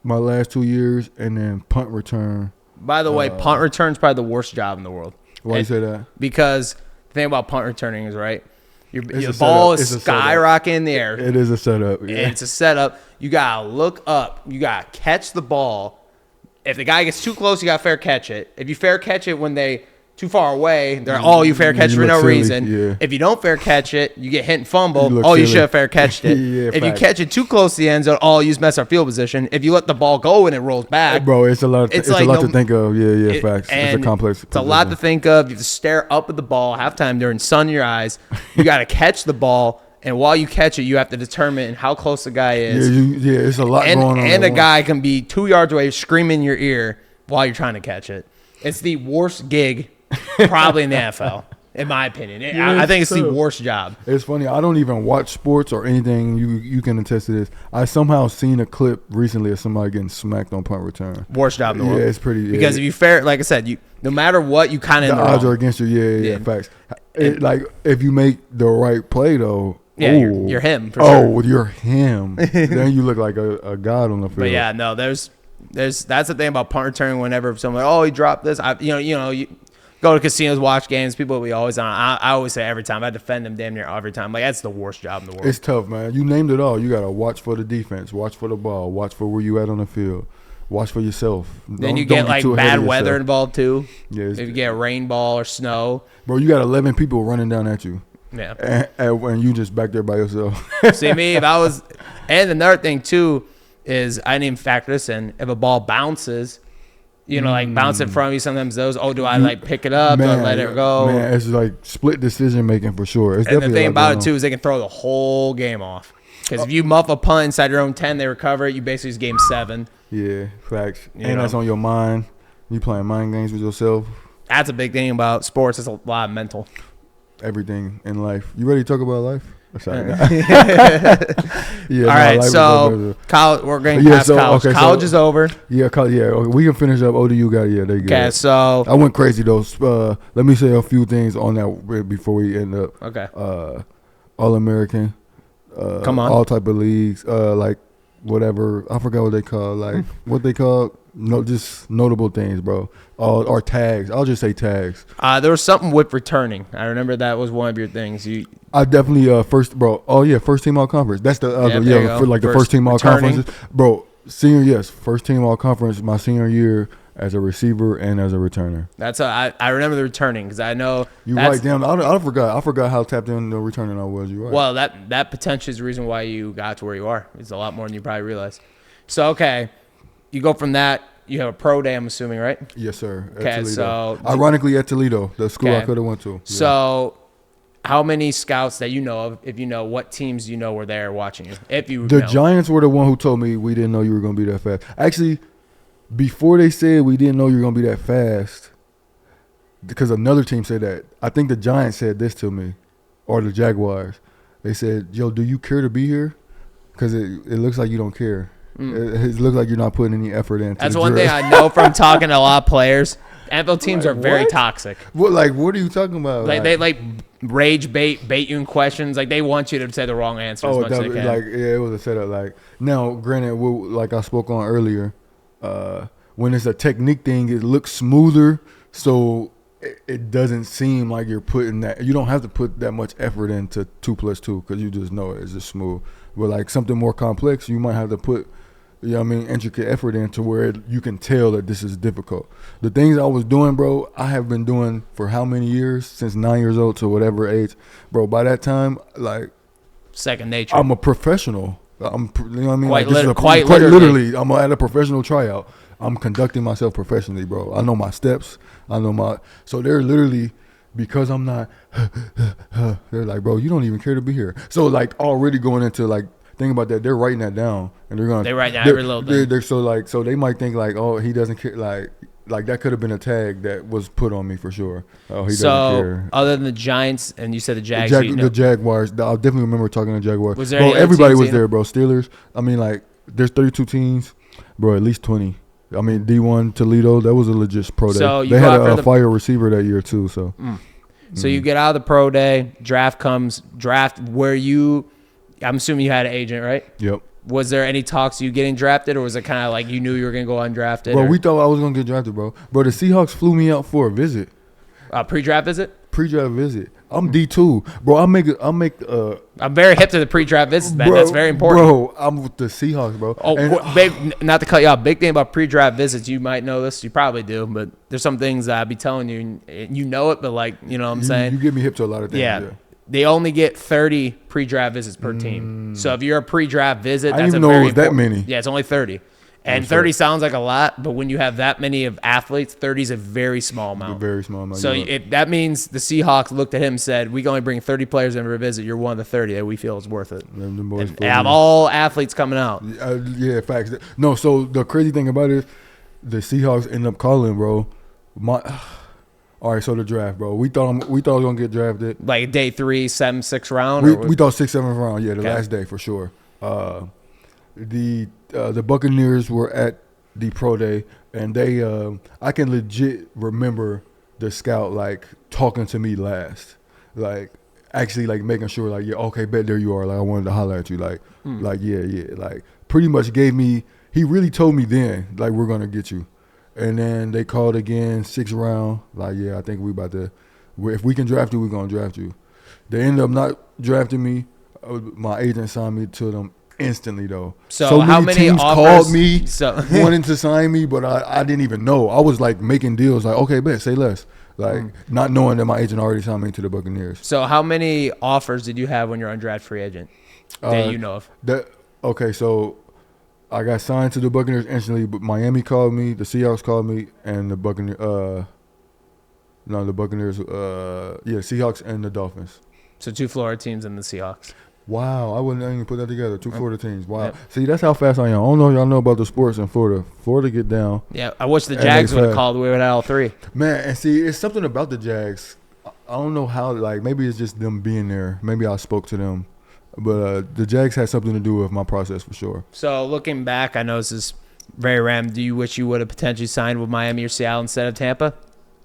S2: my last 2 years, and then punt return.
S1: By the way, punt return is probably the worst job in the world.
S2: Why you say that?
S1: Because the thing about punt returning is, right, Your ball is skyrocketing in the air.
S2: It is a setup. Yeah.
S1: It's a setup. You got to look up. You got to catch the ball. If the guy gets too close, you got to fair catch it. If you fair catch it when they too far away, they're you fair catch for no reason.
S2: Yeah.
S1: If you don't fair catch it, you get hit and fumble. You should have fair catched it. If you catch it too close to the end zone, you just mess our field position. If you let the ball go and it rolls back,
S2: bro, it's a lot. It's a lot to think of. Yeah, facts. It's a complex.
S1: It's a lot to think of. You have to stare up at the ball halftime during sun in your eyes. You got to catch the ball. And while you catch it, you have to determine how close the guy is.
S2: Yeah, it's a lot going on.
S1: And a guy can be 2 yards away screaming in your ear while you're trying to catch it. It's the worst gig probably in the NFL, in my opinion. I think it's the worst job.
S2: It's funny. I don't even watch sports or anything. You can attest to this. I somehow seen a clip recently of somebody getting smacked on punt return.
S1: Worst job in the world.
S2: Yeah, it's pretty.
S1: Because if you fair, like I said, no matter what, you kind of
S2: the odds are against you. Yeah, facts. Like if you make the right play though.
S1: Yeah, you're him. For sure.
S2: You're him. Then you look like a god on the field.
S1: But yeah, no, there's that's the thing about punt returning. Whenever someone, he dropped this, you go to casinos, watch games. People will be always on. I always say every time I defend them damn near every time. Like that's the worst job in the world.
S2: It's tough, man. You named it all. You gotta watch for the defense, watch for the ball, watch for where you at on the field, watch for yourself.
S1: Then you get like bad weather involved too.
S2: Yeah,
S1: if you get rain ball or snow,
S2: bro, you got 11 people running down at you.
S1: Yeah,
S2: and when you just back there by yourself.
S1: See me if I was, and another thing too is I didn't even factor this in. If a ball bounces, like bouncing from you, sometimes those. Do I like pick it up? Do I let it go?
S2: Man, it's like split decision making for sure. It's
S1: and the thing about it too is they can throw the whole game off. Because if you muff a punt inside your own 10, they recover it. You basically just game 7.
S2: Yeah, facts. That's on your mind. You playing mind games with yourself.
S1: That's a big thing about sports. It's a lot of mental.
S2: Everything in life. You ready to talk about life?
S1: Yeah. All right. So college, we're going past college. Okay, college is over.
S2: Yeah. We can finish up. ODU got it. Yeah, they good.
S1: Okay. So
S2: I went crazy though. Let me say a few things on that before we end up.
S1: Okay.
S2: All American.
S1: Come on.
S2: All type of leagues. Like whatever. I forgot what they call. Like what they call. No, just notable things, bro. Or tags. I'll just say tags.
S1: There was something with returning. I remember that was one of your things.
S2: I definitely first, bro. Oh yeah, first team all conference. That's the other for like the first team all conferences, bro. Senior, yes, first team all conference. My senior year as a receiver and as a returner.
S1: That's I remember the returning because I know
S2: you right. Damn, I forgot how tapped in the returning I was. You right.
S1: Well, that potentially is the reason why you got to where you are. It's a lot more than you probably realize. So okay. You go from that, you have a pro day, I'm assuming, right?
S2: Yes, sir.
S1: Okay, so
S2: ironically at Toledo, the school I could have went to. Yeah.
S1: So how many scouts that you know of, if you know, what teams you know were there watching you?
S2: The Giants were the one who told me we didn't know you were going to be that fast. Actually, before they said we didn't know you were going to be that fast, because another team said that. I think the Giants said this to me, or the Jaguars. They said, yo, do you care to be here? Because it looks like you don't care. It looks like you're not putting any effort into.
S1: That's one thing I know from talking to a lot of players. NFL teams are very toxic.
S2: What what are you talking about?
S1: Like they rage bait you in questions. Like they want you to say the wrong answer as much as they can.
S2: It was a setup. Like now, granted, like I spoke on earlier, when it's a technique thing, it looks smoother, so it doesn't seem like you're putting that. You don't have to put that much effort into 2 + 2 because you just know it's just smooth. But like something more complex, you might have to put. Intricate effort into where you can tell that this is difficult. The things I was doing, bro, I have been doing for how many years? Since 9 years old to whatever age. Bro, by that time, like...
S1: second nature.
S2: I'm a professional. You know what I mean?
S1: Quite
S2: literally. I'm at a professional tryout. I'm conducting myself professionally, bro. I know my steps. So they're literally... because I'm not... they're like, bro, you don't even care to be here. So, like, already going into, like... think about that. They're writing that down, and they write down every little thing. So they might think like, oh, he doesn't care. Like that could have been a tag that was put on me for sure. Oh, he doesn't care.
S1: Other than the Giants, and you said the Jags,
S2: the Jaguars. I definitely remember talking to Jaguars.
S1: Was there
S2: everybody was there, bro. Steelers. I mean, like, there's 32 teams, bro. At least 20. I mean, D1 Toledo. That was a legit pro day. So they had a fire receiver that year too. So.
S1: So you get out of the pro day. Draft comes. Where you. I'm assuming you had an agent, right?
S2: Yep.
S1: Was there any talks of you getting drafted, or was it kind of like you knew you were going to go undrafted?
S2: Bro, we thought I was going to get drafted, bro. Bro, the Seahawks flew me out for a visit.
S1: Pre-draft visit?
S2: pre-draft visit. I'm D2, bro.
S1: I'm very hip to the pre-draft visits, man. That's very important.
S2: Bro, I'm with the Seahawks, bro.
S1: Not to cut you off. Big thing about pre-draft visits. You might know this. You probably do, but there's some things that I'd be telling you, and you know it, but like, you know what I'm saying?
S2: You get me hip to a lot of things.
S1: Yeah. They only get 30 pre-draft visits per team. So if you're a pre-draft visit,
S2: I didn't even know it was that many.
S1: Yeah, it's only 30. And 30 sounds like a lot, but when you have that many of athletes, 30 is a very small amount.
S2: A very small amount.
S1: So that means the Seahawks looked at him and said, we can only bring 30 players in for a visit. You're one of the 30 that we feel is worth it. And have all athletes coming out.
S2: Yeah, facts. No, so the crazy thing about it is the Seahawks end up calling, bro. All right, so the draft, bro. We thought I was going to get drafted.
S1: Like day 3, 7, 6 round?
S2: We thought 6, 7 round, yeah, the last day for sure. The Buccaneers were at the pro day, and they I can legit remember the scout like talking to me last, like actually like making sure like, yeah, okay, bet there you are, like I wanted to holler at you, like yeah, like pretty much gave me, he really told me then like we're gonna get you. And then they called again, 6th round, like yeah, I think we about to, if we can draft you, we're gonna draft you. They ended up not drafting me. My agent signed me to them instantly though.
S1: So how many
S2: teams
S1: offers
S2: called me wanting to sign me, but I didn't even know. I was like making deals like, okay, bet, say less. Like not knowing that my agent already signed me to the Buccaneers.
S1: So how many offers did you have when you're undrafted free agent that you know of?
S2: Okay, so I got signed to the Buccaneers instantly, but Miami called me, the Seahawks called me, and the Buccaneers Seahawks and the Dolphins.
S1: So 2 Florida teams and the Seahawks.
S2: Wow, I wouldn't even put that together. 2 Florida teams. Wow. Yep. See, that's how fast I am. I don't know if y'all know about the sports in Florida. Florida get down.
S1: Yeah, I wish the Jags would have called. We would have had all 3.
S2: Man, and see, it's something about the Jags. I don't know how, like, maybe it's just them being there. Maybe I spoke to them. But the Jags had something to do with my process for sure.
S1: So, looking back, I know this is very random. Do you wish you would have potentially signed with Miami or Seattle instead of Tampa?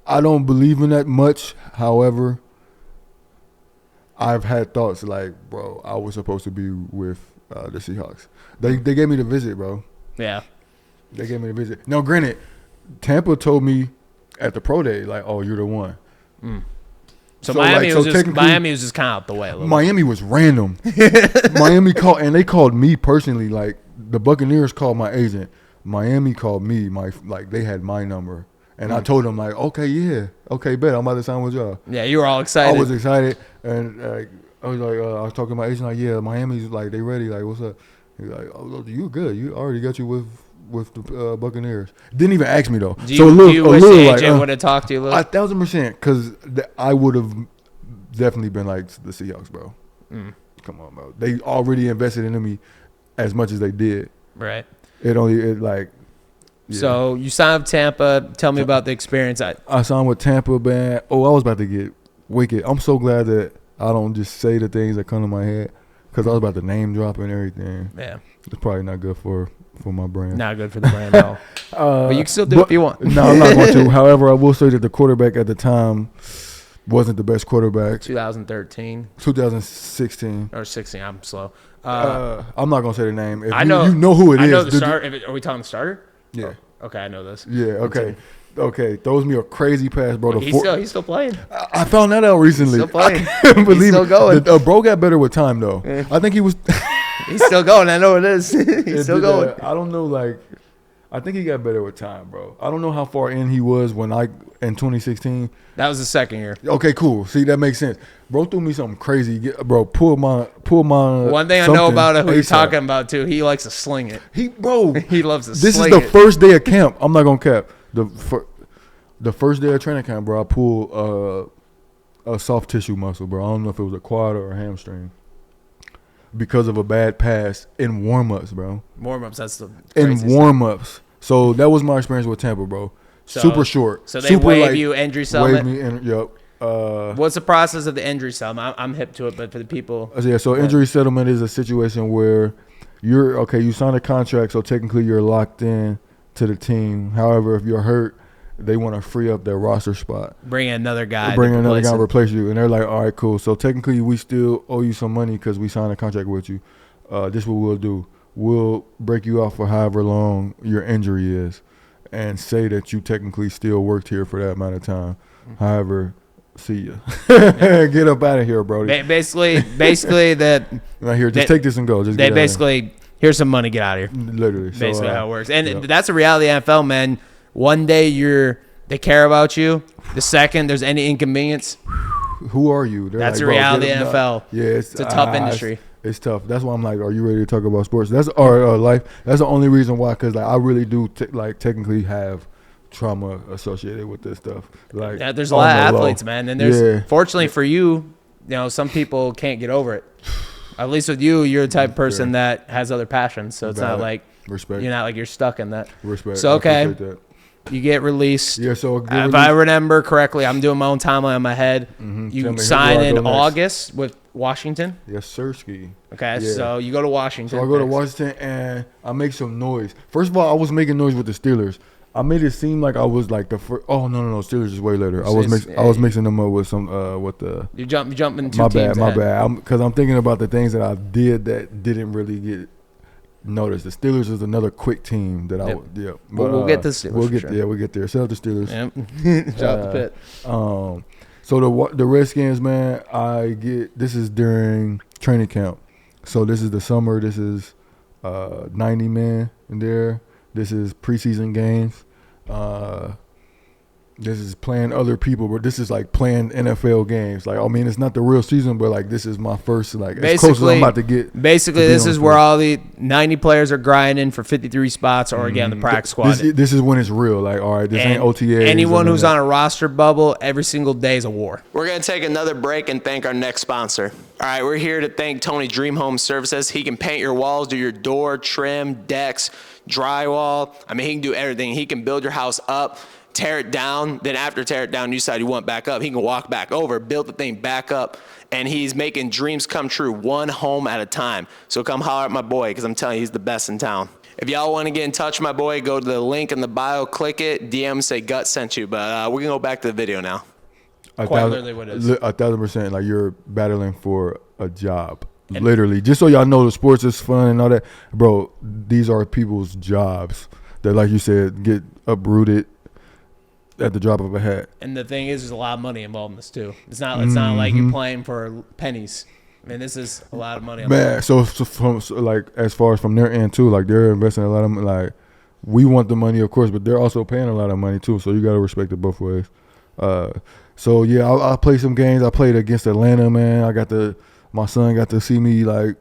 S2: I don't believe in that much. However, I've had thoughts like, bro, I was supposed to be with the Seahawks. They gave me the visit, bro.
S1: Yeah.
S2: They gave me the visit. Now, granted, Tampa told me at the pro day, like, oh, you're the one.
S1: So Miami was just kind of out the way a little
S2: Miami was random. Miami called, and they called me personally. Like, the Buccaneers called my agent. Miami called me. They had my number. And I told them, like, okay, bet, I'm about to sign with y'all.
S1: Yeah, you were all excited.
S2: I was excited. And I was talking to my agent, like, yeah, Miami's, like, they ready. Like, what's up? He's like, oh, you good. You already got you with the Buccaneers. Didn't even ask me, though.
S1: Do you wish the agent would have talked to you a little?
S2: 1,000%, because I would have definitely been like the Seahawks, bro. Come on, bro. They already invested into me as much as they did.
S1: Right.
S2: Yeah.
S1: So you signed with Tampa. Tell me about the experience.
S2: I signed with Tampa, man. Oh, I was about to get wicked. I'm so glad that I don't just say the things that come to my head, because I was about to name drop and everything.
S1: Yeah.
S2: It's probably not good for my brand.
S1: Not good for the brand at all. But you can still do it if you want.
S2: No, I'm not going to. However, I will say that the quarterback at the time wasn't the best quarterback.
S1: 2013.
S2: 2016.
S1: Or 16. I'm slow.
S2: I'm not going to say the name.
S1: I know.
S2: You know who it is.
S1: I know the starter. Are we talking the starter?
S2: Yeah.
S1: Oh, okay, I know this.
S2: Yeah, okay. Okay, throws me a crazy pass, bro.
S1: He's still playing.
S2: I found that out recently.
S1: He's still playing.
S2: I can't believe
S1: he's still going.
S2: Bro got better with time, though. I think he was.
S1: He's still going. I know it is. He's still going.
S2: I don't know, like, I think he got better with time, bro. I don't know how far in he was in 2016.
S1: That was the second year.
S2: Okay, cool. See, that makes sense. Bro threw me something crazy. Bro, pull my.
S1: One thing I know about it, who you're talking about too, he likes to sling it.
S2: He
S1: loves to sling it.
S2: This is the first day of camp. I'm not gonna cap. The first day of training camp, bro, I pulled a soft tissue muscle, bro. I don't know if it was a quad or a hamstring, because of a bad pass in warm-ups, bro.
S1: Warm-ups, that's the
S2: in warm-ups. So that was my experience with Tampa, bro. Super short.
S1: So they waive you injury settlement?
S2: Waive me, yep.
S1: What's the process of the injury settlement? I'm hip to it, but for the people.
S2: Yeah, so injury settlement is a situation where you sign a contract, so technically you're locked in to the team. However, if you're hurt, they want to free up their roster spot.
S1: Bring in another guy.
S2: To replace you. And they're like, all right, cool. So technically we still owe you some money because we signed a contract with you. This is what we'll do. We'll break you off for however long your injury is and say that you technically still worked here for that amount of time. However, see ya. Get up out of here, Brody.
S1: Basically that.
S2: Right here, just take this and go. Just
S1: they
S2: get
S1: basically here's some money, get out of here.
S2: Literally,
S1: Basically how it works, and that's the reality of the NFL, man. One day they care about you. The second there's any inconvenience,
S2: who are you? They're
S1: that's
S2: like,
S1: the reality of the NFL.
S2: Yeah,
S1: it's a tough industry.
S2: It's tough. That's why I'm like, are you ready to talk about sports? That's our life. That's the only reason why, because like I really do technically have trauma associated with this stuff. Like,
S1: yeah, there's a lot of athletes, man, and there's fortunately for you, some people can't get over it. At least with you, you're the type of person that has other passions, so it's not like
S2: respect.
S1: You're not like you're stuck in that.
S2: Respect.
S1: So okay, you get released.
S2: Yeah. So
S1: if I remember correctly, I'm doing my own timeline in my head.
S2: Mm-hmm.
S1: You sign in August with Washington.
S2: Yes, sir, ski.
S1: Okay, so you go to Washington.
S2: So I go to Washington and I make some noise. First of all, I was making noise with the Steelers. I made it seem like I was like the first. Oh no, Steelers is way later. I was mixing them up with some with the.
S1: You jumping two
S2: my
S1: teams.
S2: My bad. Because I'm thinking about the things that I did that didn't really get noticed. The Steelers is another quick team that I would. Yeah,
S1: but we'll get the Steelers.
S2: We'll get there. Shout out to Steelers.
S1: Yep. Shout out the pit.
S2: So the Redskins, man, this is during training camp. So this is the summer. This is 90 men in there. This is preseason games. This is playing other people, but this is like playing NFL games. Like, I mean, it's not the real season, but like this is my first, like, as close as I'm about to get.
S1: Basically, this is where all the 90 players are grinding for 53 spots or again the practice squad.
S2: This is when it's real. Like, all right, this ain't OTA.
S1: Anyone who's on a roster bubble, every single day is a war. We're going to take another break and thank our next sponsor. All right, we're here to thank Tony Dream Home Services. He can paint your walls, do your door, trim, decks, drywall. I mean, he can do everything. He can build your house up, tear it down, then after tear it down, you decide you want back up. He can walk back over, build the thing back up, and he's making dreams come true one home at a time. So come holler at my boy, because I'm telling you, he's the best in town. If y'all want to get in touch with my boy, go to the link in the bio, click it, DM, say Gutt sent you. But we're going to go back to the video now.
S2: Quite literally what it is. 1,000%. Like, you're battling for a job. Literally. Just so y'all know, the sports is fun and all that. Bro, these are people's jobs that, like you said, get uprooted at the drop of a hat.
S1: And the thing is, there's a lot of money involved in this too. It's not like you're playing for pennies. I mean, this is a lot of money.
S2: Man, so like as far as from their end too, like they're investing a lot of money. Like, we want the money, of course, but they're also paying a lot of money too. So you got to respect it both ways. So yeah, I played some games. I played against Atlanta, man. My son got to see me like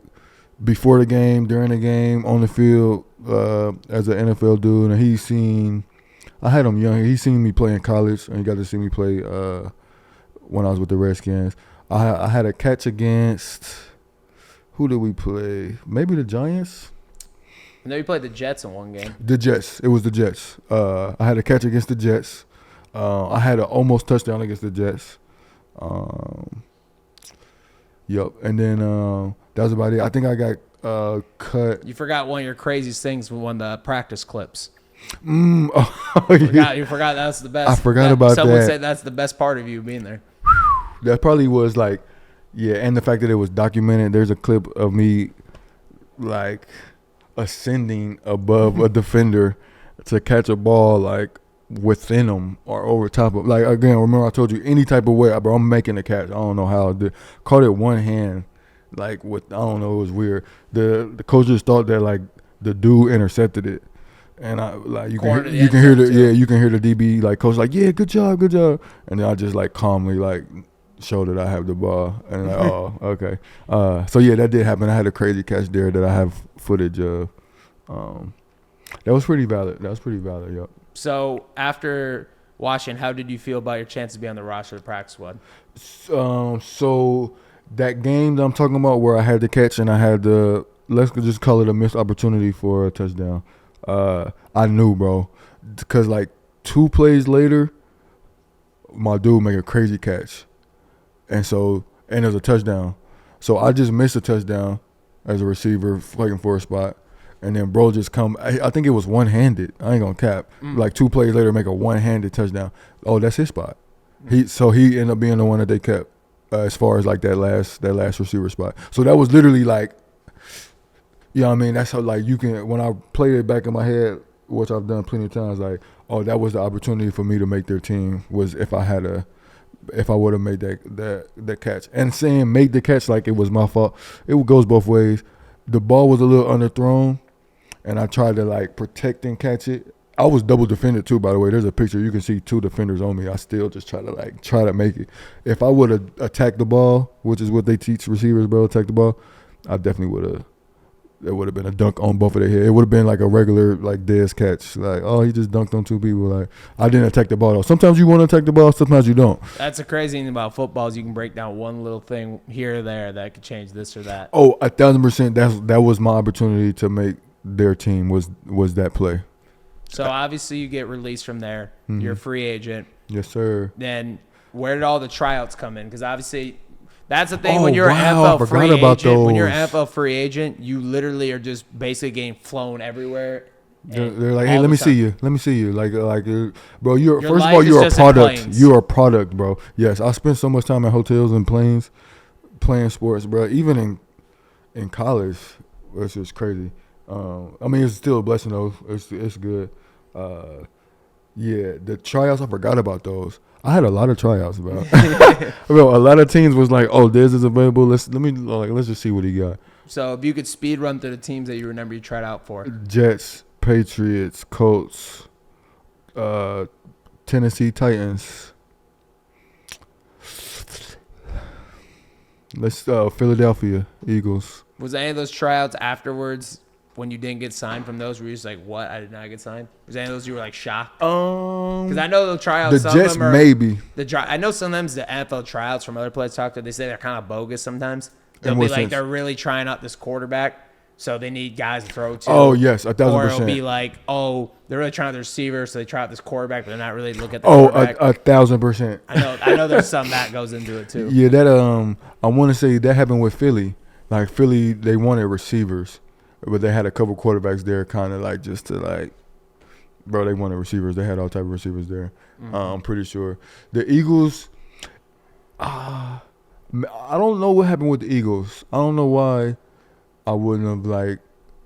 S2: before the game, during the game, on the field as an NFL dude, and I had him young. He seen me play in college, and he got to see me play when I was with the Redskins. I had a catch against, who did we play? Maybe the Giants?
S1: No, you played the Jets in one game.
S2: The Jets. It was the Jets. I had a catch against the Jets. I had an almost touchdown against the Jets. Yep. And then that was about it. I think I got cut.
S1: You forgot one of your craziest things with one of the practice clips.
S2: You
S1: forgot that's the best.
S2: I forgot about that.
S1: Someone said that's the best part of you being there.
S2: That probably was like, yeah, and the fact that it was documented. There's a clip of me like ascending above a defender to catch a ball like within them or over top of. Like, again, remember I told you, any type of way, bro, I'm making a catch. I don't know how I did. Caught it one hand, like with, I don't know, it was weird. The coaches thought that like the dude intercepted it. And I like you can hear the DB like coach like, yeah, good job, and then I just like calmly like show that I have the ball, and like, oh, okay. So yeah, that did happen. I had a crazy catch there that I have footage of. That was pretty valid. Yep.
S1: So after Washington, how did you feel about your chances to be on the roster of the practice squad?
S2: So that game that I'm talking about where I had the catch and I had the, let's just call it a missed opportunity for a touchdown. I knew, bro, because like 2 plays later, my dude make a crazy catch, and there's a touchdown. So I just missed a touchdown as a receiver fighting for a spot, and then bro just come. I think it was one-handed. I ain't gonna cap. Like 2 plays later, make a one-handed touchdown. Oh, that's his spot. He ended up being the one that they kept as far as like that last receiver spot. So that was literally like. You know what I mean? That's how, like, you can, when I played it back in my head, which I've done plenty of times, like, oh, that was the opportunity for me to make their team, was if I had if I would have made that catch. And saying make the catch like it was my fault, it goes both ways. The ball was a little underthrown, and I tried to like protect and catch it. I was double defended too, by the way. There's a picture. You can see 2 defenders on me. I still just try to make it. If I would have attacked the ball, which is what they teach receivers, bro, attack the ball, I definitely would have. It would have been a dunk on both of their head. It would have been like a regular like Dez catch. Like, oh, he just dunked on 2 people. Like, I didn't attack the ball though. Sometimes you want to attack the ball, sometimes you don't.
S1: That's the crazy thing about football is you can break down one little thing here or there that could change this or that.
S2: Oh, 1,000%. That was my opportunity to make their team was that play.
S1: So obviously you get released from there. Mm-hmm. You're a free agent.
S2: Yes, sir.
S1: Then where did all the tryouts come in? Because obviously that's the thing when you're an NFL free agent.
S2: Those.
S1: When you're an NFL free agent, you literally are just basically getting flown everywhere.
S2: They're like, hey, let me see you. Let me see you. Like, bro,
S1: your
S2: first of all, you're a product. You're a product, bro. Yes, I spent so much time in hotels and planes playing sports, bro. Even in college, it's just crazy. I mean, it's still a blessing though. It's good. Yeah, the tryouts, I forgot about those. I had a lot of tryouts, bro. Bro, a lot of teams was like, "Oh, Dez is available. Let's just see what he got."
S1: So, if you could speed run through the teams that you remember you tried out for:
S2: Jets, Patriots, Colts, Tennessee Titans. Philadelphia Eagles.
S1: Was any of those tryouts afterwards? When you didn't get signed from those, were you just like, what? I did not get signed? Was any of those you were like shocked?
S2: Because
S1: I know the tryouts.
S2: The Jets maybe.
S1: I know sometimes the NFL tryouts from other players talk to. They say they're kind of bogus sometimes. They'll be like they're really trying out this quarterback, so they need guys to throw to.
S2: Oh yes, 1,000%.
S1: Or it'll be like, oh, they're really trying out the receiver, so they try out this quarterback, but they're not really looking at the quarterback.
S2: 1,000%.
S1: I know there's some that goes into it too.
S2: Yeah, that I want to say that happened with Philly. Like Philly, they wanted receivers. But they had a couple quarterbacks there kind of like just to like, bro, they wanted receivers. They had all type of receivers there. Mm-hmm. I'm pretty sure. The Eagles, I don't know what happened with the Eagles. I don't know why I wouldn't have like,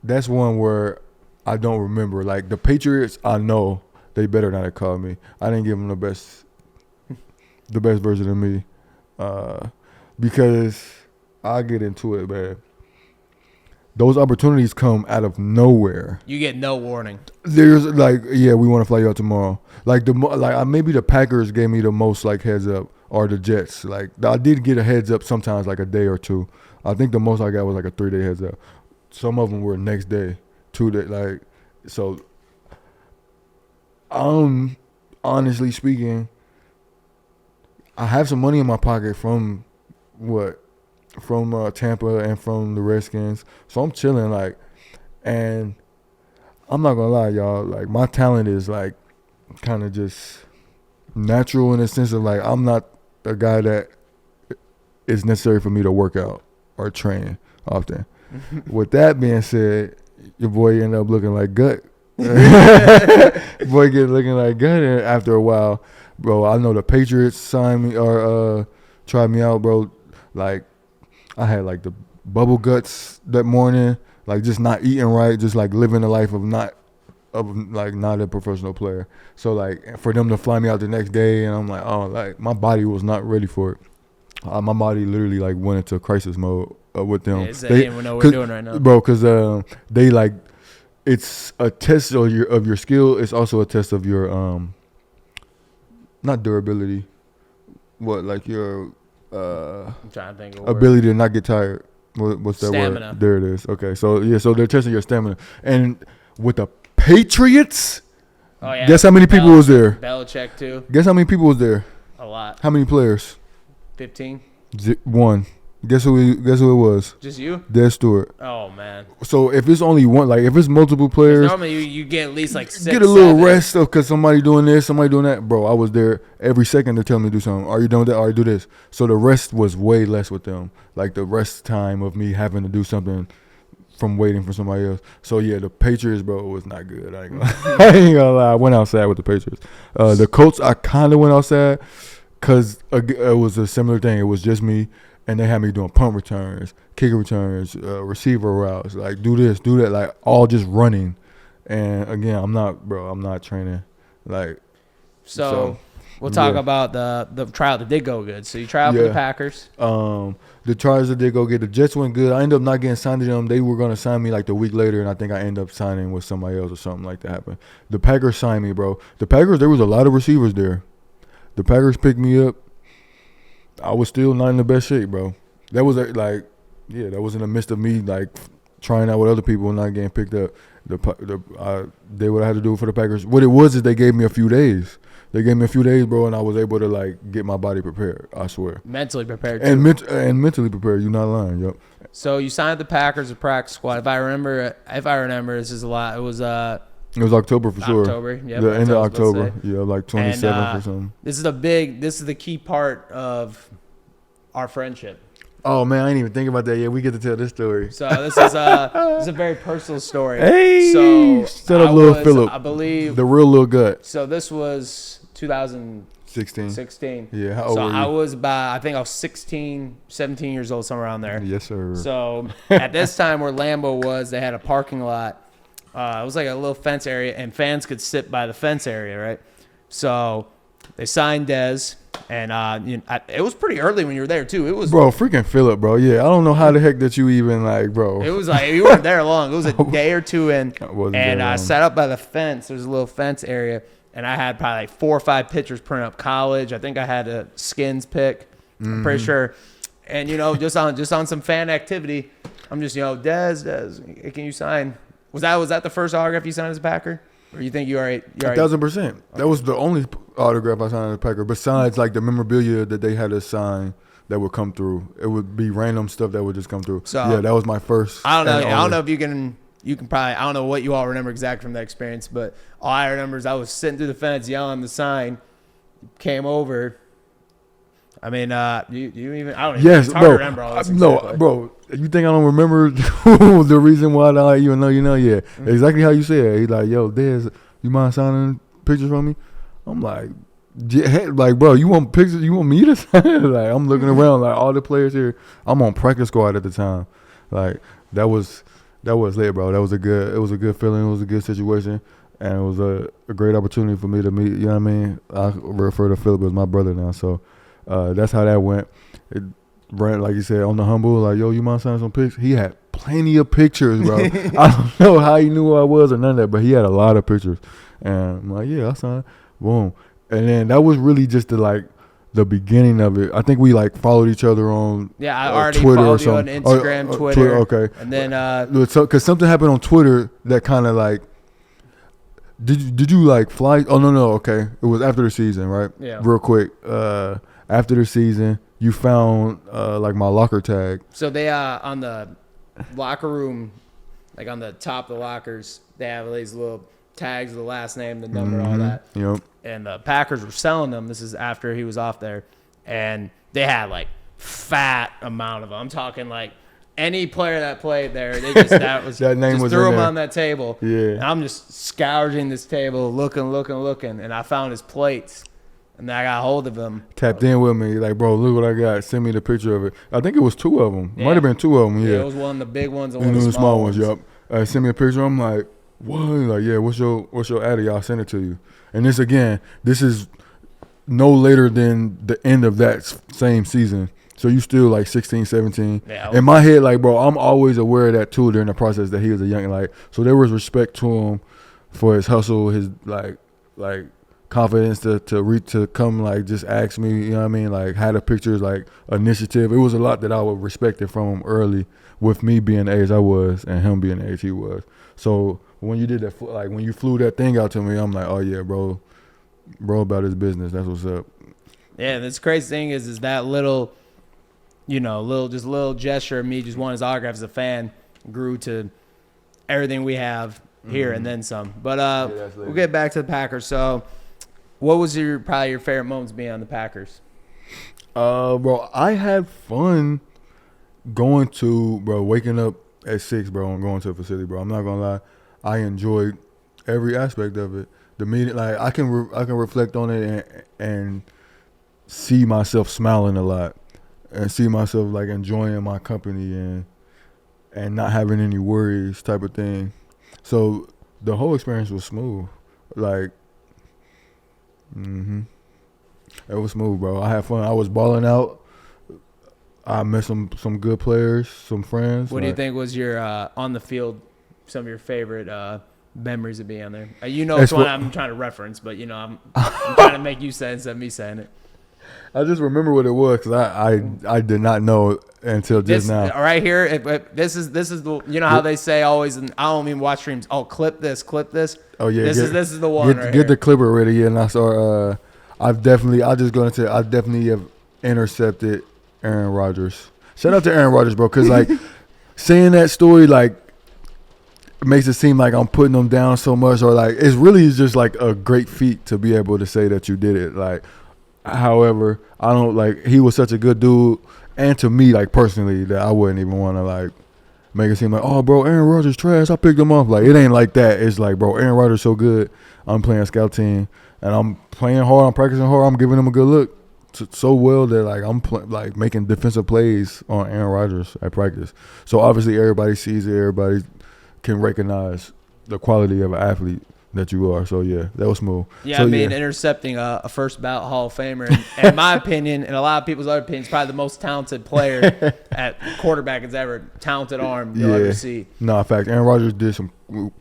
S2: that's one where I don't remember. Like the Patriots, I know they better not have called me. I didn't give them the best version of me because I'll get into it, man. Those opportunities come out of nowhere.
S1: You get no warning.
S2: There's like, yeah, we want to fly you out tomorrow. Like maybe the Packers gave me the most like heads up, or the Jets. Like I did get a heads up sometimes, like a day or two. I think the most I got was like a 3-day heads up. Some of them were next day, 2 day. Like so. Honestly speaking, I have some money in my pocket from what. From Tampa and from the Redskins. So I'm chilling, like, and I'm not gonna lie, y'all, like my talent is like kind of just natural in the sense of like I'm not a guy that is necessary for me to work out or train often. With that being said, your boy ended up looking like Gutt. Boy get looking like Gutt after a while. Bro, I know the Patriots signed me or tried me out, bro. Like I had like the bubble guts that morning, like just not eating right, just like living the life of not a professional player. So like for them to fly me out the next day, and I'm like, oh, like my body was not ready for it. My body literally like went into crisis mode with them.
S1: Yeah, they didn't know what we're doing right now,
S2: bro. Because they like it's a test of your skill. It's also a test of your not durability, what like your I'm trying to think of ability to not get tired. What's that
S1: stamina
S2: word? There it is. Okay, so yeah, so they're testing your stamina. And with the Patriots, guess how many people was there?
S1: Belichick too.
S2: Guess how many people was there?
S1: A lot.
S2: How many players?
S1: 15.
S2: 1. Guess who it was?
S1: Just you?
S2: Dez Stewart.
S1: Oh man.
S2: So if it's only one, like if it's multiple players,
S1: normally you get at least like 6.
S2: Get a little rest because somebody doing this, somebody doing that. Bro, I was there every second to tell me to do something. Are you doing that? Are you do this? So the rest was way less with them. Like the rest time of me having to do something from waiting for somebody else. So yeah, the Patriots, bro, was not good. I ain't gonna lie. I went outside with the Patriots. The Colts, I kind of went outside because it was a similar thing. It was just me. And they had me doing punt returns, kicker returns, receiver routes, like do this, do that, like all just running. And again, I'm not training. Like
S1: so We'll talk about the trial that did go good. So you try out for the Packers.
S2: The trials that did go get, the Jets went good. I ended up not getting signed to them. They were going to sign me like the week later, and I think I ended up signing with somebody else or something like that happened. The Packers signed me, bro. The Packers, there was a lot of receivers there. The Packers picked me up. I was still not in the best shape, bro. That was that was in the midst of me like trying out with other people and not getting picked up. They what I had to do for the Packers. What it was is they gave me a few days. They gave me a few days, bro, and I was able to like get my body prepared. I swear.
S1: Mentally prepared.
S2: And mentally prepared. You're not lying. Yep.
S1: So you signed the Packers a practice squad. If I remember, this is a lot. It was
S2: October for sure.
S1: October, yeah.
S2: The end of October. Yeah, like 27th or something.
S1: This is the key part of our friendship.
S2: Oh man, I didn't even think about that yet. We get to tell this story.
S1: So this is a very personal story.
S2: Hey,
S1: so
S2: shut up, little Philip.
S1: I believe
S2: the real little Gutt.
S1: So this was 2016.
S2: Yeah, how old were you?
S1: I was I think I was 16, 17 years old, somewhere around there.
S2: Yes, sir.
S1: So at this time where Lambeau was, they had a parking lot. It was like a little fence area, and fans could sit by the fence area, right? So they signed Dez, and it was pretty early when you were there too. It was
S2: freaking Philip, bro. Yeah, I don't know how the heck that you even like, bro.
S1: It was like you weren't there long. It was a day or two in, and I sat up by the fence. There's a little fence area, and I had probably like 4 or 5 pictures printed up. College, I think I had a Skins pick. I'm pretty sure, and just on some fan activity, I'm just Dez, can you sign? Was that the first autograph you signed as a Packer? Or you think you are
S2: 1,000%. That was the only autograph I signed as a Packer. Besides, like, the memorabilia that they had us sign that would come through. It would be random stuff that would just come through. So, yeah, that was my first.
S1: I don't know. I don't know if you can probably – I don't know what you all remember exactly from that experience, but all I remember is I was sitting through the fence yelling the sign, came over – I mean, you even – I don't even –
S2: yes,
S1: it's hard to remember all this.
S2: No, bro. You think I don't remember the reason why I even know yeah. Mm-hmm. Exactly how you said. He's like, yo, Dez, you mind signing pictures from me? I'm like, yeah, like, bro, you want pictures? You want me to sign? Like, I'm looking around, like, all the players here. I'm on practice squad at the time. Like, that was lit, bro. It was a good feeling. It was a good situation. And it was a great opportunity for me to meet, you know what I mean? I refer to Philip as my brother now, so that's how that went. Brent, like you said, on the humble, like, yo, you mind signing some pics? He had plenty of pictures, bro. I don't know how he knew who I was or none of that, but he had a lot of pictures. And I'm like, yeah, I signed. Boom. And then that was really just the beginning of it. I think we like followed each other on
S1: I already
S2: Twitter
S1: followed
S2: or something.
S1: you on Instagram, Twitter.
S2: Okay.
S1: And then
S2: because something happened on Twitter that kind of like, did you like fly? Oh no, okay. It was after the season, right?
S1: Yeah.
S2: Real quick. After the season, you found like my locker tag.
S1: So they on the locker room, like on the top of the lockers, they have these little tags, the last name, the number, all that.
S2: Yep.
S1: And the Packers were selling them. This is after he was off there, and they had like fat amount of them. I'm talking like any player that played there, they just
S2: that name was
S1: threw
S2: in
S1: him
S2: there.
S1: on that table.
S2: Yeah.
S1: And I'm just scourging this table, looking, and I found his plates. And then I got a hold of him.
S2: Tapped in with me, like, bro, look what I got. Send me the picture of it. I think it was 2 of them. Might have been 2 of them, yeah.
S1: It was one of the big ones and
S2: one
S1: of the small ones.
S2: Yup. Send me a picture. I'm like, what? Like, yeah, what's your addy? I'll send it to you. And this is no later than the end of that same season. So you still like 16, 17.
S1: Yeah,
S2: in my head, like, bro, I'm always aware of that too during the process that he was a young, like, so there was respect to him for his hustle, his like confidence to come, like, just ask me, you know what I mean, like, had a pictures, like, initiative. It was a lot that I would respected from him early, with me being the age I was and him being the age he was. So when you did that, like, when you flew that thing out to me, I'm like, oh yeah, bro about his business. That's what's up. Yeah,
S1: this crazy thing is that little gesture of me just wanting his autograph as a fan grew to everything we have here and then some. But we'll get back to the Packers. So what was probably your favorite moments being on the Packers?
S2: Bro, I had fun waking up at 6, bro, and going to the facility, bro. I'm not gonna lie, I enjoyed every aspect of it. The meeting, like, I can reflect on it and see myself smiling a lot, and see myself, like, enjoying my company and not having any worries, type of thing. So the whole experience was smooth, like. It was smooth, bro. I had fun. I was balling out. I met some good players, some friends.
S1: What do you think was your on the field, some of your favorite memories of being on there? It's one I'm trying to reference, but I'm trying to make you say it instead of me saying it.
S2: I just remember what it was because I did not know until just now.
S1: Right here, this is the how they say always, and I don't even watch streams. Oh, clip this.
S2: Oh yeah,
S1: this is the one.
S2: Get the clipper ready. Yeah, and I saw. I definitely have intercepted Aaron Rodgers. Shout out to Aaron Rodgers, bro, because like saying that story like makes it seem like I'm putting them down so much, or like it's really just like a great feat to be able to say that you did it. Like, however, I don't like he was such a good dude, and to me like personally that I wouldn't even want to like make it seem like, oh bro, Aaron Rodgers trash. I picked him up. Like it ain't like that. It's like, bro, Aaron Rodgers so good. I'm playing scout team and I'm playing hard. I'm practicing hard. I'm giving him a good look. So well that like I'm like making defensive plays on Aaron Rodgers at practice. So obviously everybody sees it. Everybody can recognize the quality of an athlete that you are. So yeah, that was smooth.
S1: Yeah,
S2: so,
S1: I mean, intercepting a first ballot Hall of Famer, in my opinion, and a lot of people's other opinions, probably the most talented player at quarterback has ever talented arm you'll ever see.
S2: No, in fact, Aaron Rodgers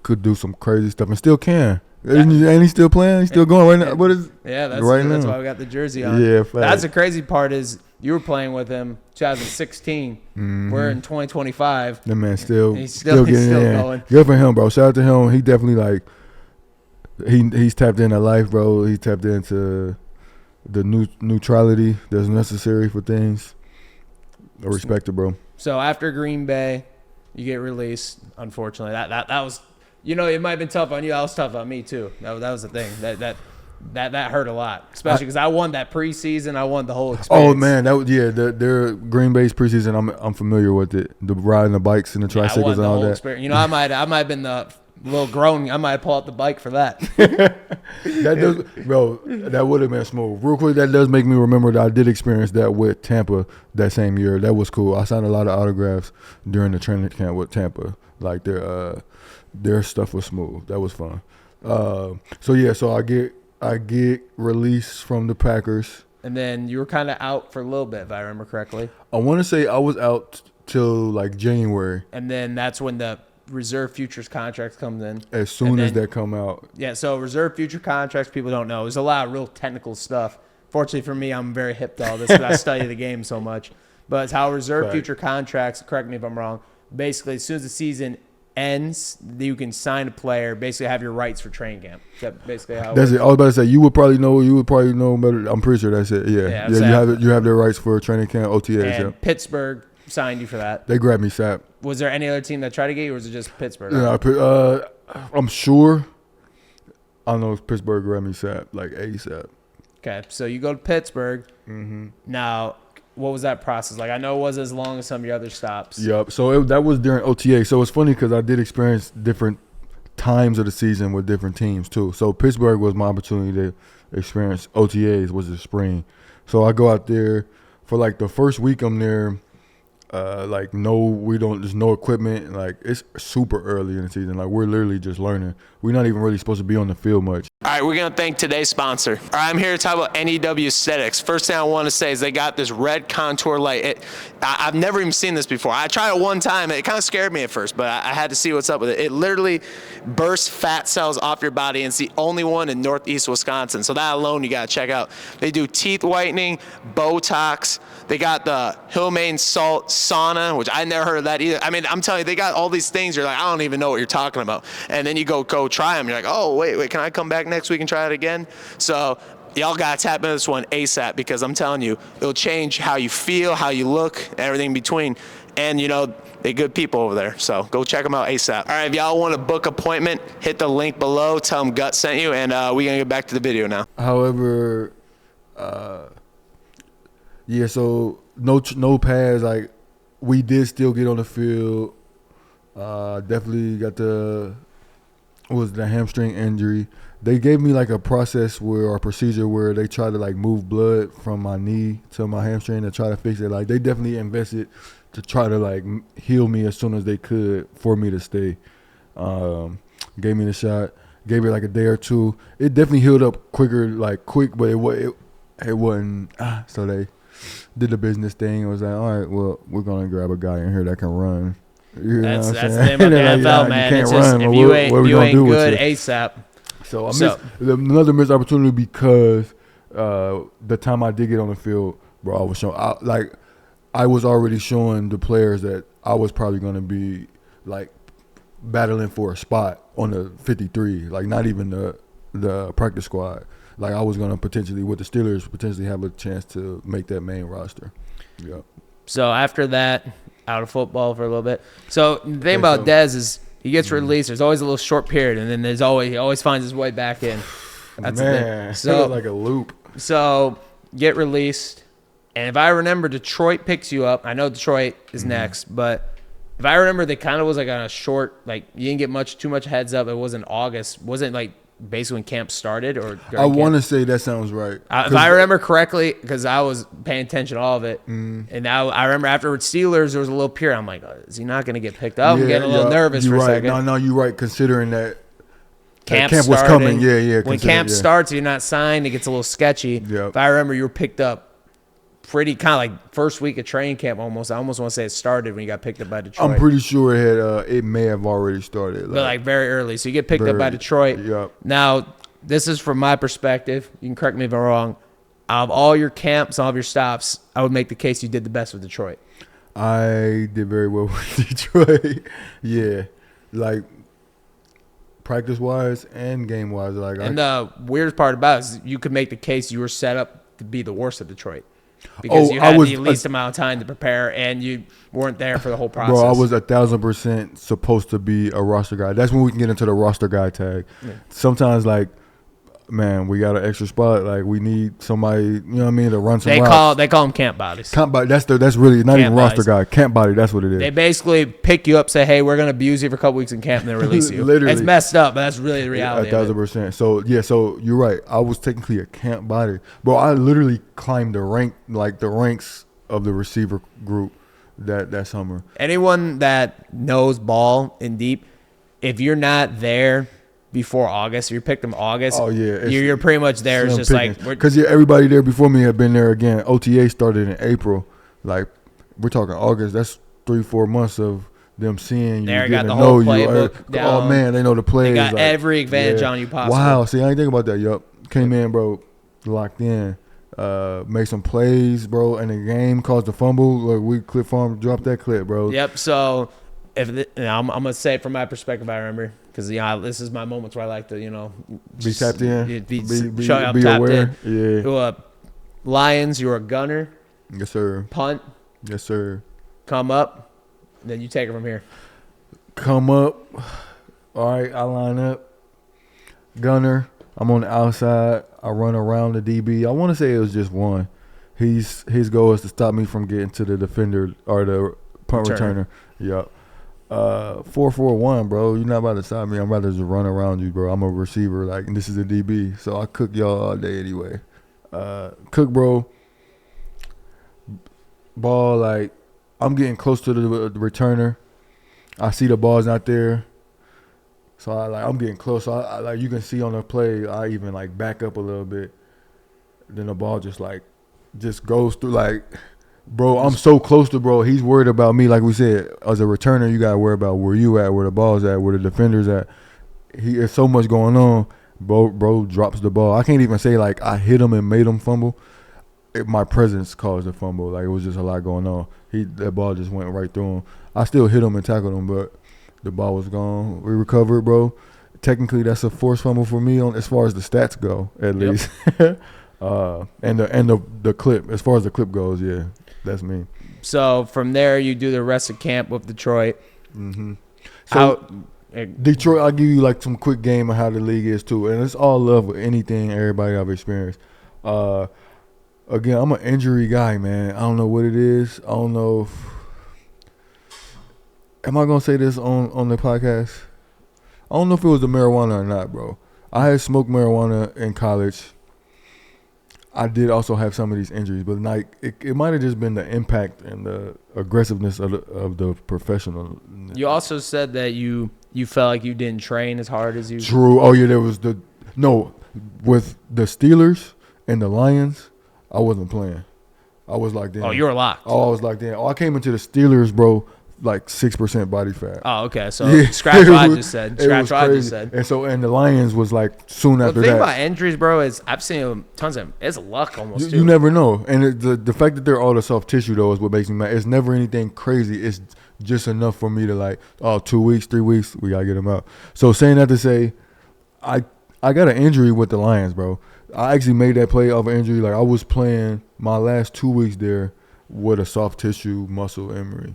S2: could do some crazy stuff and still can. And he's still playing. He's still going right now. What is?
S1: Yeah, that's
S2: right
S1: that's
S2: now.
S1: why we got the jersey on.
S2: Yeah, fact.
S1: That's the crazy part is you were playing with him 2016.
S2: Mm-hmm.
S1: We're in 2025.
S2: The man still
S1: he's still going.
S2: Good for him, bro. Shout out to him. He definitely like he's tapped into life, bro. He tapped into the neutrality that's necessary for things. I respect it, bro.
S1: So after Green Bay, you get released. Unfortunately, that was. It might have been tough on you. That was tough on me too. That was the thing. That hurt a lot, especially because I won that preseason. I won the whole experience.
S2: Oh man, their Green Bay's preseason. I'm familiar with it. The riding the bikes and the tricycles and all that.
S1: Experience. I might have been the little grown. I might have pulled out the bike for that.
S2: That would have been smooth. Real quick, that does make me remember that I did experience that with Tampa that same year. That was cool. I signed a lot of autographs during the training camp with Tampa. Like their stuff was smooth. That was fun. So I get released from the Packers.
S1: And then you were kind of out for a little bit, if I remember correctly.
S2: I want to say I was out till like January.
S1: And then that's when the reserve futures contracts comes in.
S2: As soon as that come out.
S1: Yeah, so reserve future contracts, people don't know. There's a lot of real technical stuff. Fortunately for me, I'm very hip to all this because I study the game so much. But it's how reserve future contracts, correct me if I'm wrong, basically as soon as the season ends, you can sign a player, basically have your rights for training camp. Is that basically how it works?
S2: It. I was about to say you would probably know better. I'm pretty sure that's it. Yeah. You have their rights for training camp, OTAs.
S1: And Pittsburgh signed you for that.
S2: They grabbed me, Sap.
S1: Was there any other team that tried to get you, or was it just Pittsburgh?
S2: Yeah, I'm sure. I know Pittsburgh grabbed me, Sap, like ASAP.
S1: Okay, so you go to Pittsburgh.
S2: Mm-hmm.
S1: Now, what was that process like? I know it wasn't as long as some of your other stops.
S2: Yep. So that was during OTA. So it's funny because I did experience different times of the season with different teams too. So Pittsburgh was my opportunity to experience OTAs, was the spring. So I go out there for like the first week I'm there. There's no equipment. Like it's super early in the season. Like we're literally just learning. We're not even really supposed to be on the field much.
S1: All right, we're going to thank today's sponsor. All right, I'm here to talk about NEW Aesthetics. First thing I want to say is they got this red contour light. I've never even seen this before. I tried it one time. It kind of scared me at first, but I had to see what's up with it. It literally bursts fat cells off your body, and it's the only one in Northeast Wisconsin. So that alone you got to check out. They do teeth whitening, Botox. They got the Hillman Salt Sauna, which I never heard of that either. I mean, I'm telling you, they got all these things. You're like, I don't even know what you're talking about. And then you go try them. You're like, oh, wait, can I come back next week and try it again? So y'all got to tap into this one ASAP because I'm telling you, it'll change how you feel, how you look, everything in between. And, they're good people over there. So go check them out ASAP. All right, if y'all want to book appointment, hit the link below. Tell them Gutt sent you, and we're going to get back to the video now.
S2: However, so no pads. Like we did still get on the field. Definitely got the hamstring injury. They gave me like a procedure where they try to like move blood from my knee to my hamstring to try to fix it. Like they definitely invested to try to like heal me as soon as they could for me to stay. Gave me the shot. Gave it like a day or two. It definitely healed up quick, but it wasn't. So they did the business thing. It was like, all right, well, we're gonna grab a guy in here that can run. You know
S1: That's
S2: what I'm
S1: the
S2: saying?
S1: name of the
S2: They're like,
S1: NFL, man.
S2: You
S1: It's
S2: can't
S1: just
S2: run.
S1: if
S2: Well,
S1: you
S2: what
S1: ain't
S2: we
S1: you
S2: gonna
S1: ain't
S2: do with
S1: good
S2: you?
S1: ASAP.
S2: So I missed another missed opportunity because the time I did get on the field, bro, I was showing I was already showing the players that I was probably going to be like battling for a spot on the 53, like not even the practice squad. Like I was going to potentially with the Steelers potentially have a chance to make that main roster. Yeah.
S1: So after that, out of football for a little bit. So the thing about Dez is he gets released. There's always a little short period, and then he always finds his way back in. That's the thing. So
S2: it was like a loop.
S1: So get released, and if I remember, Detroit picks you up. I know Detroit is next, but if I remember, they kind of was like on a short, like you didn't get too much heads up. It wasn't August. Wasn't like basically when camp started or
S2: I want to say that sounds right.
S1: If I remember correctly, because I was paying attention to all of it, and now I remember afterwards Steelers, there was a little period. I'm like, is he not going to get picked up? I'm getting a little nervous for a second.
S2: No, you're right. Considering that
S1: camp
S2: was coming, yeah.
S1: When camp starts, you're not signed. It gets a little sketchy.
S2: Yep.
S1: If I remember, you were picked up pretty kind of like first week of training camp almost. I almost want to say it started when you got picked up by Detroit.
S2: I'm pretty sure it had. It may have already started,
S1: but like very early. So you get picked up by Detroit.
S2: Yep.
S1: Now, this is from my perspective. You can correct me if I'm wrong. Out of all your camps, all of your stops, I would make the case you did the best with Detroit.
S2: I did very well with Detroit. Yeah, like practice-wise and game-wise.
S1: And the weirdest part about it is you could make the case you were set up to be the worst of Detroit. Because you had the least amount of time to prepare, and you weren't there for the whole process.
S2: Bro, I was 1,000% supposed to be a roster guy. That's when we can get into the roster guy tag. Yeah. Sometimes, like, man, we got an extra spot. Like, we need somebody, you know what I mean, to run some routes.
S1: They call them camp bodies.
S2: Camp body. That's really not camp even roster guy. Camp body. That's what it is.
S1: They basically pick you up, say, hey, we're going to abuse you for a couple weeks in camp, and then release you.
S2: Literally.
S1: It's messed up, but that's really the reality.
S2: 1,000%. So, yeah, so you're right. I was technically a camp body. Bro, I literally climbed the ranks of the receiver group that summer.
S1: Anyone that knows ball in deep, if you're not there before August, if you're picked in August, you're pretty much there. It's just
S2: picking. Like because everybody there before me had been there again. OTA started in April. Like we're talking August. That's 3-4 months of them seeing you,
S1: getting
S2: to
S1: the
S2: know
S1: whole
S2: you.
S1: playbook down.
S2: Oh man, they know the plays.
S1: They got every advantage on you possible.
S2: Wow. See, I didn't think about that. Yup. Came in, bro, locked in. Made some plays, bro, and the game caused a fumble. Like we clip farm, dropped that clip, bro.
S1: Yep. So I'm gonna say it from my perspective. I remember. Because this is my moments where I like to,
S2: be tapped in,
S1: be
S2: tapped
S1: aware.
S2: In. Yeah.
S1: Lions, you're a gunner.
S2: Yes, sir.
S1: Punt.
S2: Yes, sir.
S1: Come up. Then you take it from here.
S2: Come up. All right, I line up. Gunner. I'm on the outside. I run around the DB. I want to say it was just one. His goal is to stop me from getting to the defender or the punt returner. Yep. 4-4-1, bro. You're not about to stop me. I'm about to just run around you, bro. I'm a receiver, like, and this is a DB, so I cook y'all all day anyway. Cook, bro. Ball, like, I'm getting close to the returner. I see the ball's not there, so I'm getting close. So I like you can see on the play. I even like back up a little bit. Then the ball just goes through like. Bro, I'm so close to bro. He's worried about me. Like we said, as a returner, you got to worry about where you at, where the ball's at, where the defender's at. There's so much going on. Bro drops the ball. I can't even say, like, I hit him and made him fumble. My presence caused the fumble. Like, it was just a lot going on. That ball just went right through him. I still hit him and tackled him, but the ball was gone. We recovered, bro. Technically, that's a forced fumble for me as far as the stats go, at least. And the clip, as far as the clip goes, yeah. That's me. So
S1: from there, you do the rest of camp with Detroit.
S2: Mm-hmm. So Detroit, I'll give you like some quick game of how the league is too, and it's all love with anything everybody I've experienced. Again, I'm an injury guy, man. I don't know what it is. I don't know. Am I gonna say this on the podcast? I don't know if it was the marijuana or not, bro. I had smoked marijuana in college. I did also have some of these injuries, but like it might have just been the impact and the aggressiveness of the professional.
S1: You also said that you felt like you didn't train as hard as you.
S2: True. Oh yeah, there was with the Steelers and the Lions. I wasn't playing. I was locked in.
S1: Oh, you were locked.
S2: Oh, I was locked in. Oh, I came into the Steelers, bro, like 6% body fat.
S1: Oh, okay. So scratch what I just said. Scratch what I just said.
S2: And the Lions was like soon after that.
S1: The thing about injuries, bro, is I've seen tons of them. It's luck almost, too.
S2: You never know. And the fact that they're all the soft tissue, though, is what makes me mad. It's never anything crazy. It's just enough for me to like, 2 weeks, 3 weeks, we got to get them out. So saying that to say, I got an injury with the Lions, bro. I actually made that play off an injury. Like, I was playing my last 2 weeks there with a soft tissue muscle injury.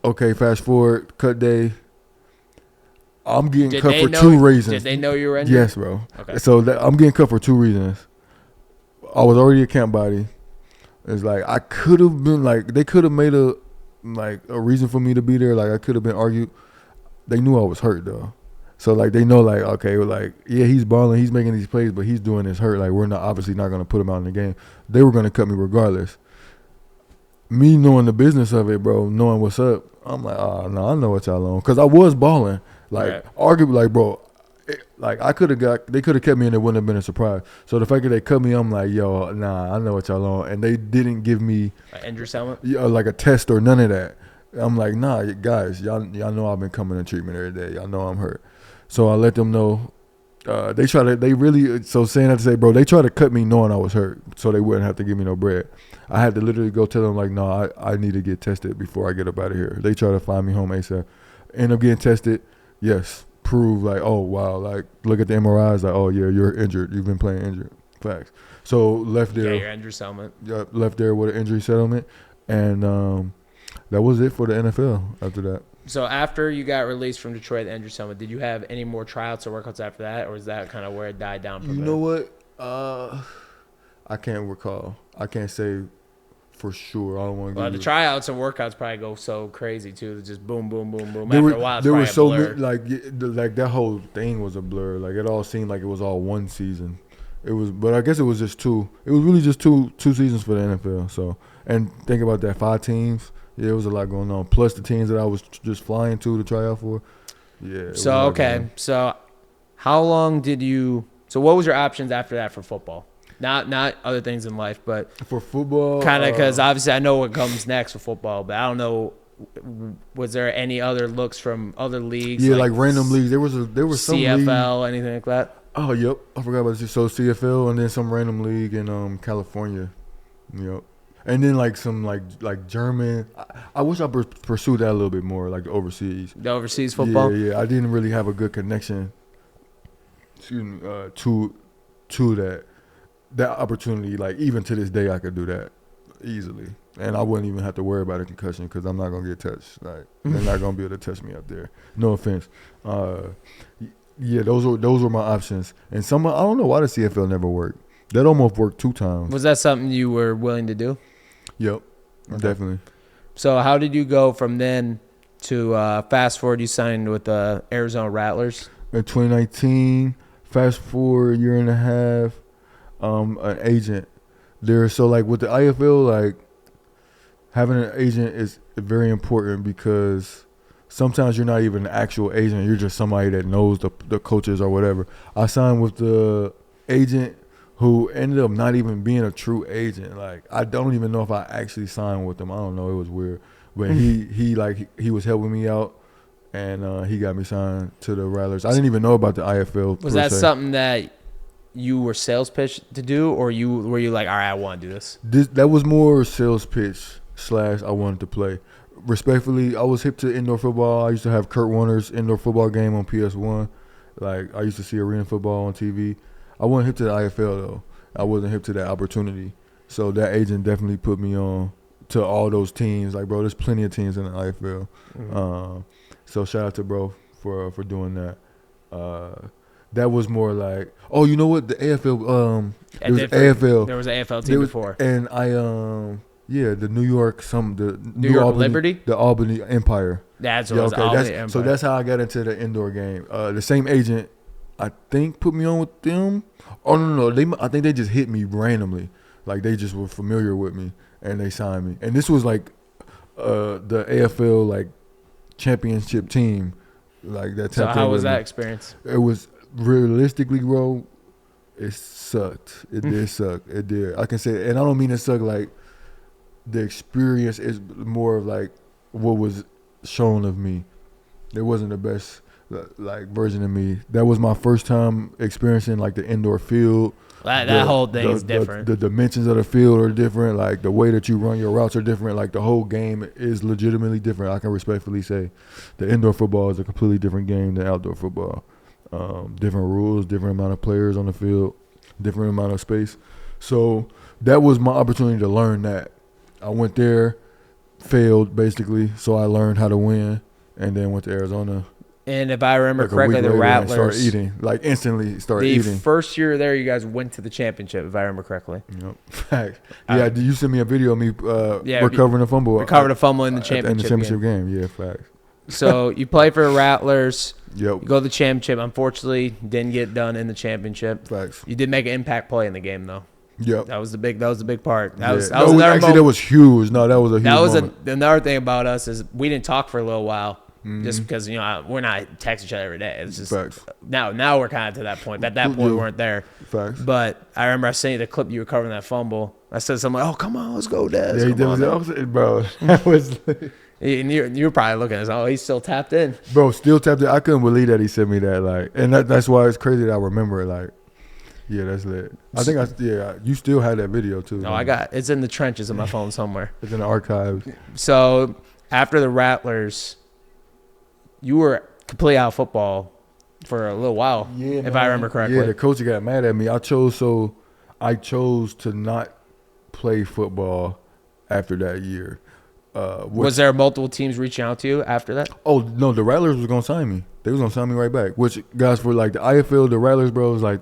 S2: Okay, fast forward, cut day. I'm getting cut for 2 reasons.
S1: Did they know you were injured?
S2: Yes, bro.
S1: Okay.
S2: So I'm getting cut for 2 reasons. I was already a camp body. It's like I could have been like they could have made a reason for me to be there. Like I could have been argued. They knew I was hurt though. So like they know like okay like yeah he's balling, he's making these plays, but he's doing this hurt. Like we're not obviously not gonna put him out in the game. They were gonna cut me regardless. Me knowing the business of it, bro, knowing what's up, I'm like oh no, I know what y'all on because I was balling. Like arguably like bro, like they could have kept me and it wouldn't have been a surprise. So the fact that they cut me, I'm like yo nah, I know what y'all on, and they didn't give me
S1: an injury settlement,
S2: like a test or none of that. I'm like nah, guys, y'all know I've been coming to treatment every day. Y'all know I'm hurt. So I let them know. So saying that to say, bro, they tried to cut me knowing I was hurt so they wouldn't have to give me no bread. I had to literally go tell them, like, no, I need to get tested before I get up out of here. They try to find me home ASAP. End up getting tested. Yes. Prove, like, oh, wow. Like, look at the MRIs. Like, oh, yeah, you're injured. You've been playing injured. Facts. So left there.
S1: Yeah, your injury settlement.
S2: Yeah, left there with an injury settlement. And that was it for the NFL after that.
S1: So after you got released from Detroit, the injury settlement, did you have any more tryouts or workouts after that, or is that kind of where it died down?
S2: You know what? I can't recall. I can't say for sure. I don't want to.
S1: Well, the tryouts and workouts probably go so crazy too. It's just boom, boom, boom, boom.
S2: After
S1: a while, it's probably
S2: so
S1: a blur.
S2: like that whole thing was a blur. Like it all seemed like it was all one season. It was, but I guess it was just two. It was really just two seasons for the NFL. So and think about that, 5 teams. Yeah, it was a lot going on. Plus the teams that I was just flying to try out for. Yeah.
S1: So, okay. So, how long did you – so, what was your options after that for football? Not other things in life, but –
S2: for football?
S1: Kind of because obviously I know what comes next for football, but I don't know – was there any other looks from other leagues?
S2: Yeah, like random leagues. There was some
S1: CFL,
S2: league.
S1: anything like that?
S2: Oh, yep. I forgot about this. So, CFL and then some random league in California. Yep. And then like some like German. I wish I pursued that a little bit more, like the overseas.
S1: The overseas football.
S2: Yeah. I didn't really have a good connection. To that opportunity. Like even to this day, I could do that easily, and I wouldn't even have to worry about a concussion because I'm not gonna get touched. Like they're not gonna be able to touch me up there. No offense. Yeah, those were my options, and I don't know why the CFL never worked. That almost worked 2 times.
S1: Was that something you were willing to do?
S2: Yep, definitely.
S1: So how did you go from then to fast forward? You signed with the Arizona Rattlers
S2: in 2019. Fast forward a year and a half. An agent there. So like with the IFL, like having an agent is very important because sometimes you're not even an actual agent. You're just somebody that knows the coaches or whatever. I signed with the agent who ended up not even being a true agent. Like I don't even know if I actually signed with him. I don't know. It was weird. But he was helping me out, and he got me signed to the Rattlers. I didn't even know about the IFL.
S1: Was that something that you were sales pitched to do, or were you like, all right, I want to do this?
S2: That was more sales pitch / I wanted to play. Respectfully, I was hip to indoor football. I used to have Kurt Warner's indoor football game on PS1. Like I used to see arena football on TV. I wasn't hip to the IFL though. I wasn't hip to that opportunity. So that agent definitely put me on to all those teams. Like, bro, there's plenty of teams in the IFL. Mm-hmm. So shout out to bro for doing that. That was more like, oh, you know what? The AFL. There was AFL.
S1: There was an AFL team before.
S2: And the New York
S1: New York
S2: Albany,
S1: Liberty,
S2: the Albany Empire.
S1: That's what it was. Albany Empire.
S2: So that's how I got into the indoor game. The same agent, I think, put me on with them. Oh no, I think they just hit me randomly. Like they just were familiar with me and they signed me. And this was like the AFL like championship team, like that.
S1: So how was that experience?
S2: It was realistically, bro, it sucked. It did suck. It did. I can say, and I don't mean it suck like the experience is more of like what was shown of me. It wasn't the best like version of me. That was my first time experiencing like the indoor field.
S1: That whole thing is different.
S2: The dimensions of the field are different. Like the way that you run your routes are different. Like the whole game is legitimately different. I can respectfully say the indoor football is a completely different game than outdoor football. Different rules, different amount of players on the field, different amount of space. So that was my opportunity to learn that. I went there, failed basically, so I learned how to win, and then went to Arizona.
S1: And if I remember correctly, the Rattlers
S2: started eating, like instantly started eating.
S1: The first year there, you guys went to the championship, if I remember correctly.
S2: Yep. Fact. Yeah, did you send me a video of me recovering a fumble?
S1: Recovered a fumble in the championship
S2: game. Yeah, fact.
S1: So you play for the Rattlers.
S2: Yep.
S1: You go to the championship. Unfortunately, didn't get done in the championship.
S2: Facts.
S1: You did make an impact play in the game, though.
S2: Yep.
S1: That was the big part. That was
S2: that was huge. No, that was a huge moment.
S1: Another thing about us is we didn't talk for a little while. Just because, we're not texting each other every day. It's just
S2: Facts.
S1: Now we're kind of to that point. At that point, we weren't there.
S2: Facts.
S1: But I remember I sent you the clip you were covering that fumble. I said something like, "Oh, come on, let's go, Dez."
S2: Yeah, he did the opposite, bro. That was.
S1: And you were probably looking at, oh, he's still tapped in.
S2: Bro, still tapped in. I couldn't believe that he sent me that. Like, and that's why it's crazy that I remember it. Like, yeah, that's lit. I think you still had that video too.
S1: No, it's in the trenches of my phone somewhere.
S2: It's in the archives.
S1: So after the Rattlers, you were completely out of football for a little while, if I remember correctly.
S2: Yeah, the coach got mad at me. I chose to not play football after that year.
S1: Was there multiple teams reaching out to you after that?
S2: Oh, no, the Rattlers was going to sign me. They was going to sign me right back, which, guys, for like the IFL, the Rattlers, bro, was like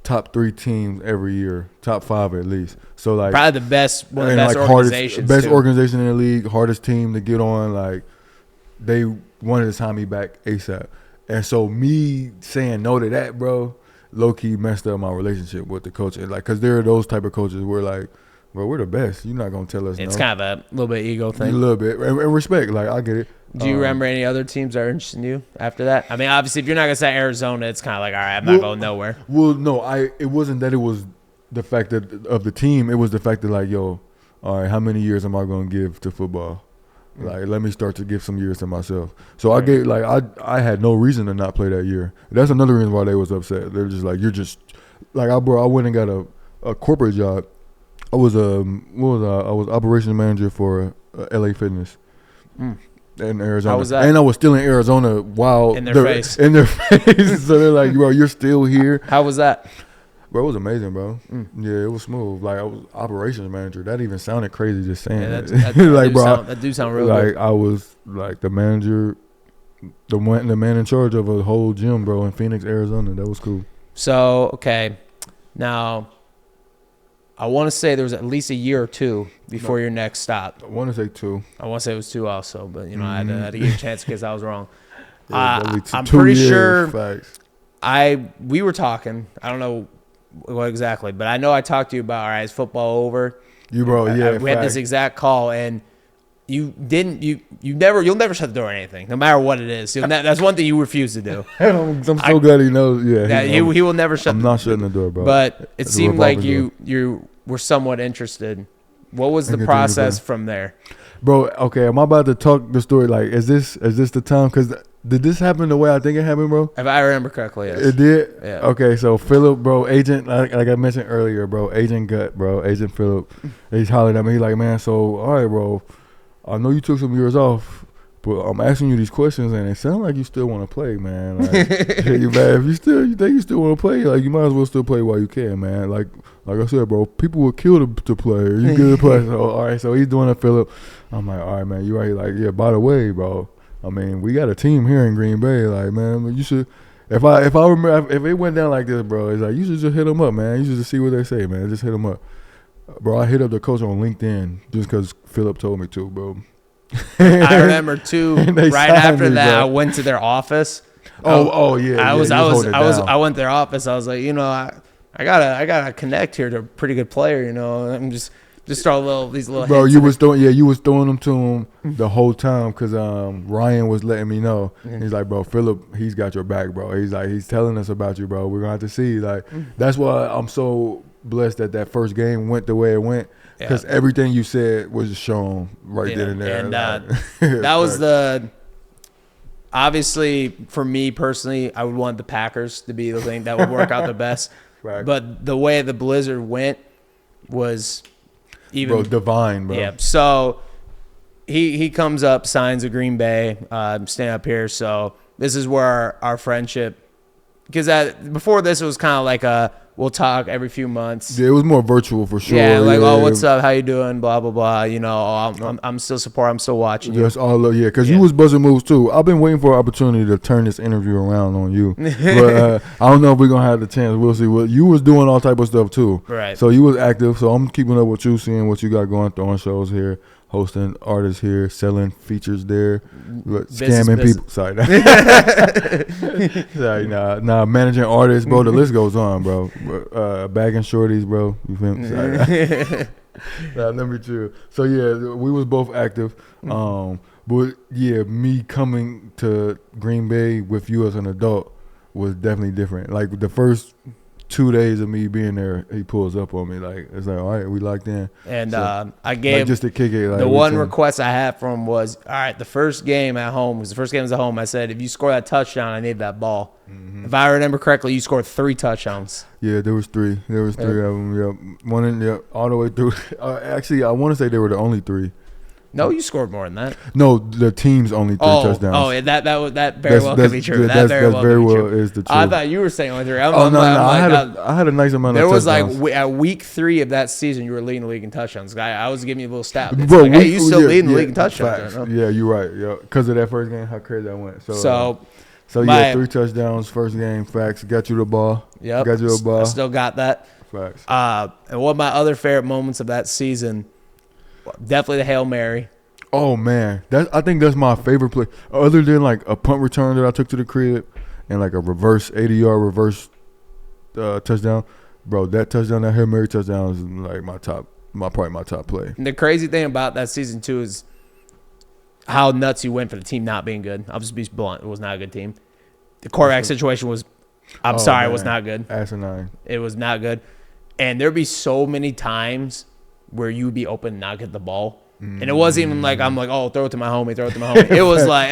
S2: top 3 teams every year, top 5 at least. So, like,
S1: probably one of the best organizations.
S2: Best organization in the league, hardest team to get on. Like, they wanted to sign me back ASAP. And so me saying no to that, bro, low-key messed up my relationship with the coach. And like, because there are those type of coaches where, like, bro, we're the best. You're not going to tell us
S1: It's
S2: no.
S1: kind of a little bit ego thing.
S2: A little bit. And respect. Like, I get it.
S1: Do you remember any other teams that are interested in you after that? I mean, obviously, if you're not going to say Arizona, it's kind of like, all right, I'm not going nowhere.
S2: Well, no, it wasn't that it was the fact of the team. It was the fact that, like, yo, all right, how many years am I going to give to football? Like, let me start to give some years to myself. So I gave, like, I had no reason to not play that year. That's another reason why they was upset. They're just like, you're just, like, I went and got a corporate job. I was I was operations manager for LA Fitness in Arizona.
S1: How was that?
S2: And I was still in Arizona while
S1: in their face.
S2: So they're like, bro, you're still here.
S1: How was that?
S2: Bro, it was amazing, bro. Yeah, it was smooth. Like, I was operations manager. That even sounded crazy just saying that. Like, bro,
S1: that do sound real
S2: like,
S1: good.
S2: I was like the manager, the man in charge of a whole gym, bro, in Phoenix, Arizona. That was cool. So,
S1: okay. Now, I want to say there was at least a year or 2 before your next stop.
S2: I want to say 2.
S1: I want to say it was 2 also, but, I had to give you a chance because I was wrong.
S2: Yeah,
S1: I'm pretty sure
S2: facts.
S1: we were talking. I don't know what exactly, but I know I talked to you about, all right, is football over?
S2: We had
S1: this exact call, and you'll never shut the door or anything, no matter what it is. That's one thing you refuse to do.
S2: I'm so glad he knows. Yeah,
S1: he will never shut.
S2: I'm not shutting the door, bro.
S1: But it seemed like you were somewhat interested. What was the process from there?
S2: Bro, okay, am I about to talk the story? Like, is this the time? Because did this happen the way I think it happened, bro?
S1: If I remember correctly, yes.
S2: It did?
S1: Yeah.
S2: Okay, so Philip, bro, agent, like I mentioned earlier, bro, Agent Gutt, bro, Agent Philip, he's hollering at me. He's like, man, so, all right, bro, I know you took some years off, but I'm asking you these questions, and it sounds like you still want to play, man. Like, if you think you still want to play, like, you might as well still play while you can, man. Like I said, bro, people will kill to play. You good to play. So, all right, so he's doing it, Philip. I'm like, all right, man, you right here. Like, yeah, by the way, bro, I mean, we got a team here in Green Bay. Like, man, you should. If I remember, if it went down like this, bro, it's like you should just hit them up, man. You should just see what they say, man. Just hit them up, bro. I hit up the coach on LinkedIn just because Philip told me to, bro.
S1: I remember too. Right after that,
S2: bro.
S1: I went to their office.
S2: Yeah.
S1: I went to their office. I was like, I gotta connect here to a pretty good player. I'm just Just throw these little.
S2: Bro, you was throwing them to him the whole time because Ryan was letting me know. He's like, bro, Philip, he's got your back, bro. He's like, he's telling us about you, bro. We're gonna have to see. Like, that's why I'm so blessed that first game went the way it went because everything you said was shown right then and there.
S1: And
S2: like,
S1: that was obviously for me personally, I would want the Packers to be the thing that would work out the best.
S2: Right.
S1: But the way the Blizzard went was even
S2: bro, divine, bro.
S1: Yeah. So he comes up, signs a Green Bay. I'm standing up here, so this is where our friendship. Because before this, it was kind of like we'll talk every few months.
S2: Yeah, it was more virtual for sure.
S1: Yeah, like what's up? How you doing? Blah blah blah. You know, I'm still supporting. I'm still watching you.
S2: Yes, because you was buzzing moves too. I've been waiting for an opportunity to turn this interview around on you, but I don't know if we're gonna have the chance. We'll see. What you was doing, all type of stuff too.
S1: Right.
S2: So you was active. So I'm keeping up with you, seeing what you got going, throwing shows here, hosting artists here, selling features there, scamming people. Sorry, sorry, nah, managing artists, bro. The list goes on, bro. Bagging shorties, bro. You feel me? Sorry. Nah, let me chill. So yeah, we was both active. But yeah, me coming to Green Bay with you as an adult was definitely different. Like the first 2 days of me being there, he pulls up on me. Like, it's like, all right, we locked in.
S1: And
S2: so,
S1: I gave,
S2: like, just to kick it. Like,
S1: the one request I had from him was, all right, the first game at home, because the first game was at home, I said, if you score that touchdown, I need that ball. If I remember correctly, you scored 3 touchdowns.
S2: Yeah, there was 3. There was 3 of them, yeah. One in, all the way through. Actually, I want to say they were the only 3.
S1: No, you scored more than that.
S2: No, the team's only 3 touchdowns.
S1: Oh, yeah, that very well could be true. That very well is the truth. I thought you were saying only 3.
S2: I had a nice amount of touchdowns.
S1: There was like at week 3 of that season, you were leading the league in touchdowns. I was giving you a little stat. Bro, like, hey, you still leading the league in touchdowns.
S2: Yeah, you're right. Yeah, because of that first game, how crazy that went. So
S1: yeah,
S2: 3 touchdowns first game. Facts. Got you the ball.
S1: Yep.
S2: Got you the ball.
S1: I still got that.
S2: Facts.
S1: And one of my other favorite moments of that season, definitely the Hail Mary.
S2: Oh man, I think that's my favorite play. Other than like a punt return that I took to the crib and like a reverse 80-yard reverse touchdown, bro. That touchdown, that Hail Mary touchdown, is like probably my top play.
S1: And the crazy thing about that season too is how nuts you went for the team not being good. I'll just be blunt; it was not a good team. The quarterback situation was, it was not good.
S2: Asinine.
S1: It was not good, and there'd be so many times where you'd be open and not get the ball. And it wasn't even like I'm like, oh, throw it to my homie. It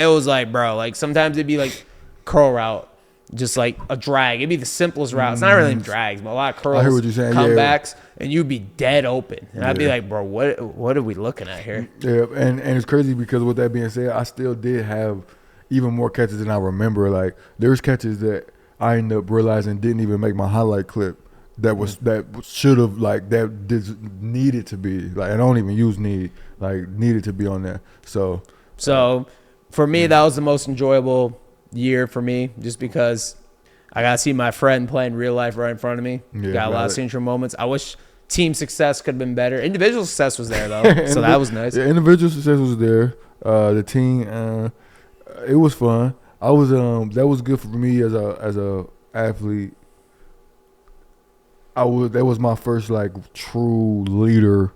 S1: was like, bro, like sometimes it'd be like curl route, just like a drag. It'd be the simplest route. It's not really even drags, but a lot of curls,
S2: I hear what you're saying.
S1: comebacks, and you'd be dead open. And I'd be like, bro, what are we looking at here?
S2: Yeah, and it's crazy because with that being said, I still did have even more catches than I remember. Like there's catches that I ended up realizing didn't even make my highlight clip. That should have needed to be like I don't even use needed to be on there. So
S1: for me that was the most enjoyable year for me just because I got to see my friend play in real life right in front of me. Got a lot of signature moments. I wish team success could have been better. Individual success was there though, so that was nice.
S2: Yeah, individual success was there. The team, it was fun. I was that was good for me as a athlete. That was my first like true leader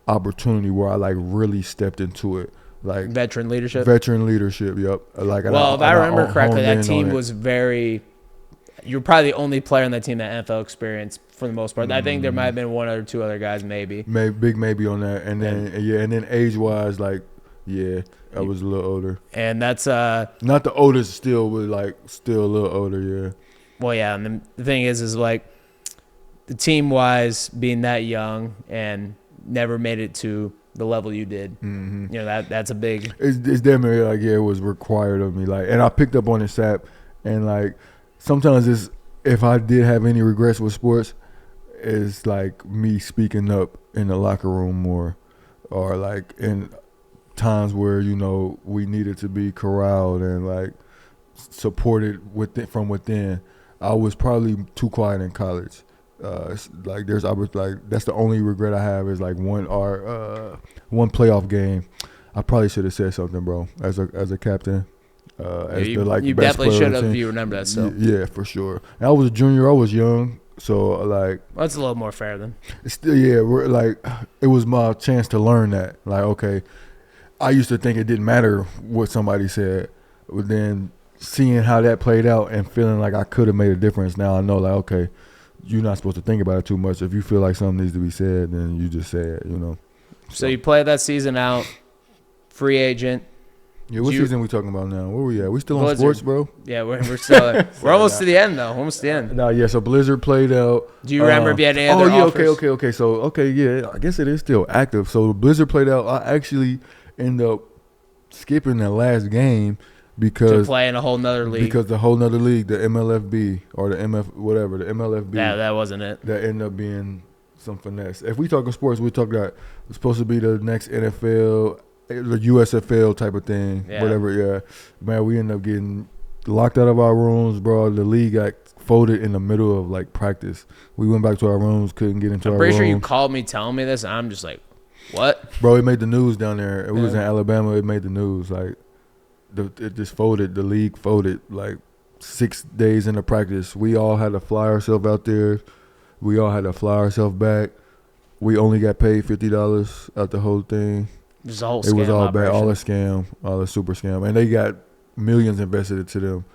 S2: opportunity where I like really stepped into it. Like
S1: veteran leadership.
S2: Yep. Like
S1: if I remember correctly, that team was very. You're probably the only player on that team that NFL experience for the most part. I think there might have been 1 or 2 other guys maybe.
S2: Maybe on that, and then age wise, like I was a little older.
S1: And that's
S2: not the oldest still, but still a little older. Yeah.
S1: Well, yeah, and the thing is like. The team-wise, being that young and never made it to the level you did, that's a big.
S2: It's definitely it was required of me. And I picked up on it, Sap, and sometimes it's if I did have any regrets with sports, it's like me speaking up in the locker room more, or in times where we needed to be corralled and supported from within. I was probably too quiet in college. That's the only regret I have is one playoff game. I probably should have said something, bro, as a captain.
S1: You definitely should have if you remember that stuff.
S2: Yeah, for sure. And I was a junior. I was young. So like,
S1: That's a little more fair then.
S2: it's still, yeah, we're like, it was my chance to learn that. Like, okay, I used to think it didn't matter what somebody said, but then seeing how that played out and feeling like I could have made a difference. Now I know, like, okay, you're not supposed to think about it too much. If you feel like something needs to be said, then you just say it, you know.
S1: So you played that season out, free agent.
S2: Yeah, what season we talking about now? Where we at? We still on
S1: Blizzard.
S2: sports, bro?
S1: Yeah, we're still we're almost to the end though. Almost to the end.
S2: No, yeah. So Blizzard played out.
S1: Do you remember if you had any other offers?
S2: Okay. So yeah, I guess it is still active. So Blizzard played out. I actually ended up skipping the last game because
S1: to play in a whole nother league.
S2: Because the whole nother league, the MLFB or the whatever, the MLFB.
S1: Yeah, that wasn't it.
S2: That ended up being some finesse. If we talking sports, we talk about it's supposed to be the next NFL, the USFL type of thing, whatever. Yeah, man, we ended up getting locked out of our rooms, bro. The league got folded in the middle of like practice. We went back to our rooms, couldn't get into our rooms.
S1: I'm pretty sure you called me telling me this, and I'm just like, what?
S2: Bro, it made the news down there. It was in Alabama. It made the news. Like, it just folded. The league folded like 6 days into practice. We all had to fly ourselves out there. We all had to fly ourselves back. We only got paid $50 out the whole thing.
S1: It was a whole scam.
S2: It was all
S1: operation.
S2: bad, all a scam, all a super scam, and they got millions invested into them.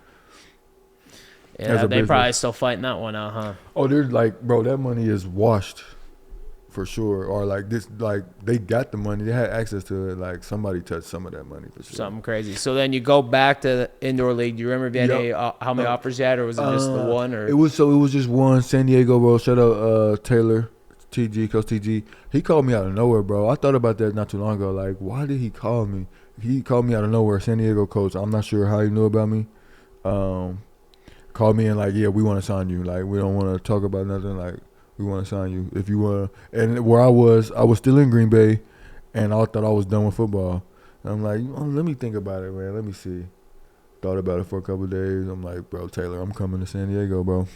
S1: Yeah, they probably still fighting that one out, huh?
S2: Oh, they're like, bro, that money is washed for sure. Or like this, like they got the money, they had access to it. Like somebody touched some of that money for sure.
S1: Something crazy. So then you go back to the indoor league. Do you remember if you had how many offers you had, or was it just the one? Or
S2: it was just one. San Diego, bro. Shout out Taylor. TG, Coach TG, he called me out of nowhere, bro. I thought about that not too long ago. Like, why did he call me? He called me out of nowhere. San Diego coach. I'm not sure how he knew about me. Called me and like, yeah, we want to sign you. Like, we don't want to talk about nothing. Like, we want to sign you if you want. And where I was still in Green Bay, and I thought I was done with football. And I'm like, let me think about it, man. Let me see. Thought about it for a couple of days. I'm like, bro, Taylor, I'm coming to San Diego, bro.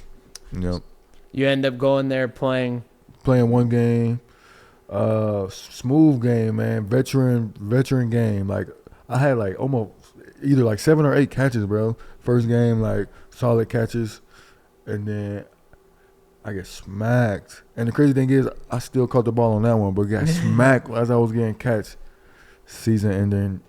S2: Yep.
S1: You end up going there playing
S2: one game, smooth game, man, veteran game. Like I had like almost either like 7 or 8 catches, bro. First game, like solid catches, and then I get smacked. And the crazy thing is, I still caught the ball on that one, but got smacked as I was getting catch. Season-ending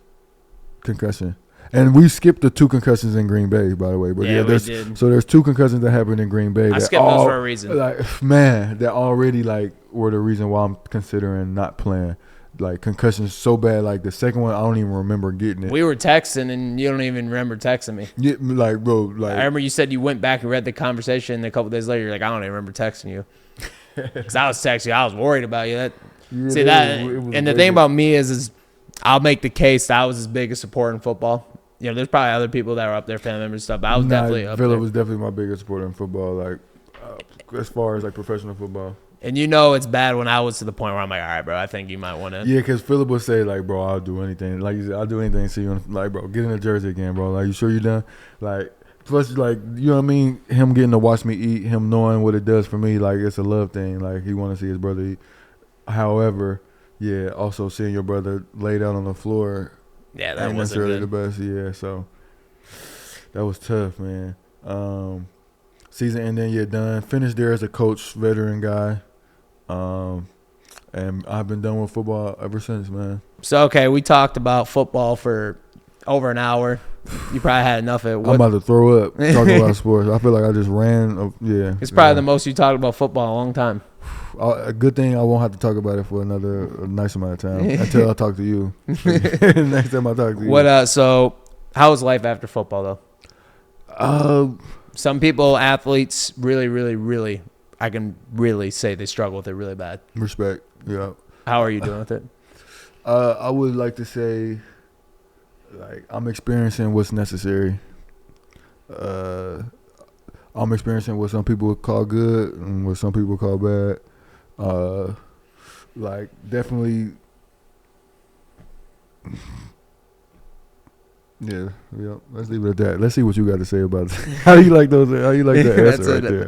S2: concussion. And we skipped the 2 concussions in Green Bay, by the way. But
S1: yeah, we did.
S2: So there's 2 concussions that happened in Green Bay.
S1: I skipped those for a reason.
S2: Like, man, that already like were the reason why I'm considering not playing. Like concussions so bad. Like the second one, I don't even remember getting it.
S1: We were texting, and you don't even remember texting me.
S2: Yeah, like bro, like
S1: I remember you said you went back and read the conversation, and a couple days later, you're like, I don't even remember texting you, because I was texting you. I was worried about you. And the thing about me is I'll make the case that I was his biggest support in football. You know, there's probably other people that were up there, family members and stuff, but I was definitely up there.
S2: Phillip was definitely my biggest supporter in football, like as far as like professional football.
S1: And you know it's bad when I was to the point where I'm like, all right, bro, I think you might want to.
S2: Yeah, because Phillip would say, like, bro, I'll do anything. Like you said, I'll do anything to see you. Like, bro, get in the jersey again, bro. Like, you sure you done? Like, plus, like, you know what I mean? Him getting to watch me eat, him knowing what it does for me, like, it's a love thing. Like, he want to see his brother eat. However, yeah, also seeing your brother lay down on the floor.
S1: Yeah, that wasn't really
S2: the best. Yeah, so that was tough, man. Season ending, yeah, done. Finished there as a coach, veteran guy. And I've been done with football ever since, man.
S1: So, okay, we talked about football for over an hour. You probably had enough of it.
S2: I'm about to throw up talking about sports. I feel like I just ran. Yeah.
S1: It's probably the most you talked about football in a long time.
S2: A good thing I won't have to talk about it for a nice amount of time until I talk to you. Next time I talk to you.
S1: So, how was life after football, though? Some people, athletes, really, really, really, I can really say they struggle with it really bad.
S2: Respect, yeah.
S1: How are you doing with it?
S2: I would like to say, like, I'm experiencing what's necessary. I'm experiencing what some people would call good and what some people call bad. Like, definitely, yeah. Let's leave it at that. Let's see what you got to say about it. How do you like those? How you like that answer right there?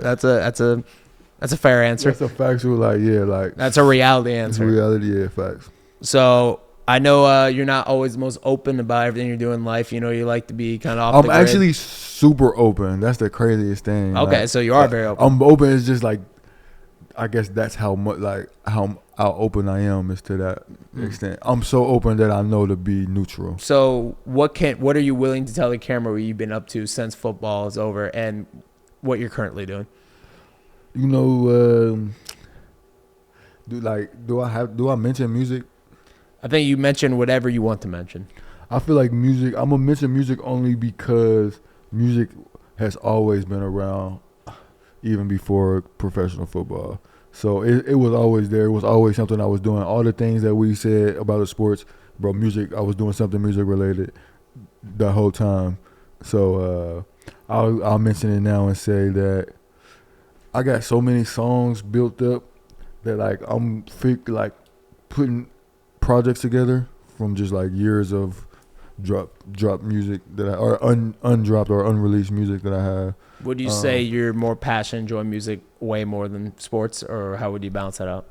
S1: That's a fair answer.
S2: That's a factual, like, yeah, like.
S1: That's a reality answer.
S2: It's reality, yeah, facts.
S1: So, I know you're not always the most open about everything you do in life. You know, you like to be kind of off the grid.
S2: I'm actually super open. That's the craziest thing.
S1: Okay,
S2: like,
S1: so you are very open.
S2: I'm open. It's just like, I guess that's how much, like, how open I am is to that extent. I'm so open that I know to be neutral.
S1: So what are you willing to tell the camera what you've been up to since football is over and what you're currently doing?
S2: You know, do I mention music?
S1: I think you mentioned whatever you want to mention.
S2: I feel like music, I'm going to mention music only because music has always been around even before professional football. So it was always there. It was always something I was doing. All the things that we said about the sports, bro, music, I was doing something music related the whole time. So I'll mention it now and say that I got so many songs built up that like I'm putting projects together from just like years of drop music that or undropped or unreleased music that I have.
S1: Would you say you're more passionate, enjoy music way more than sports, or how would you balance that out?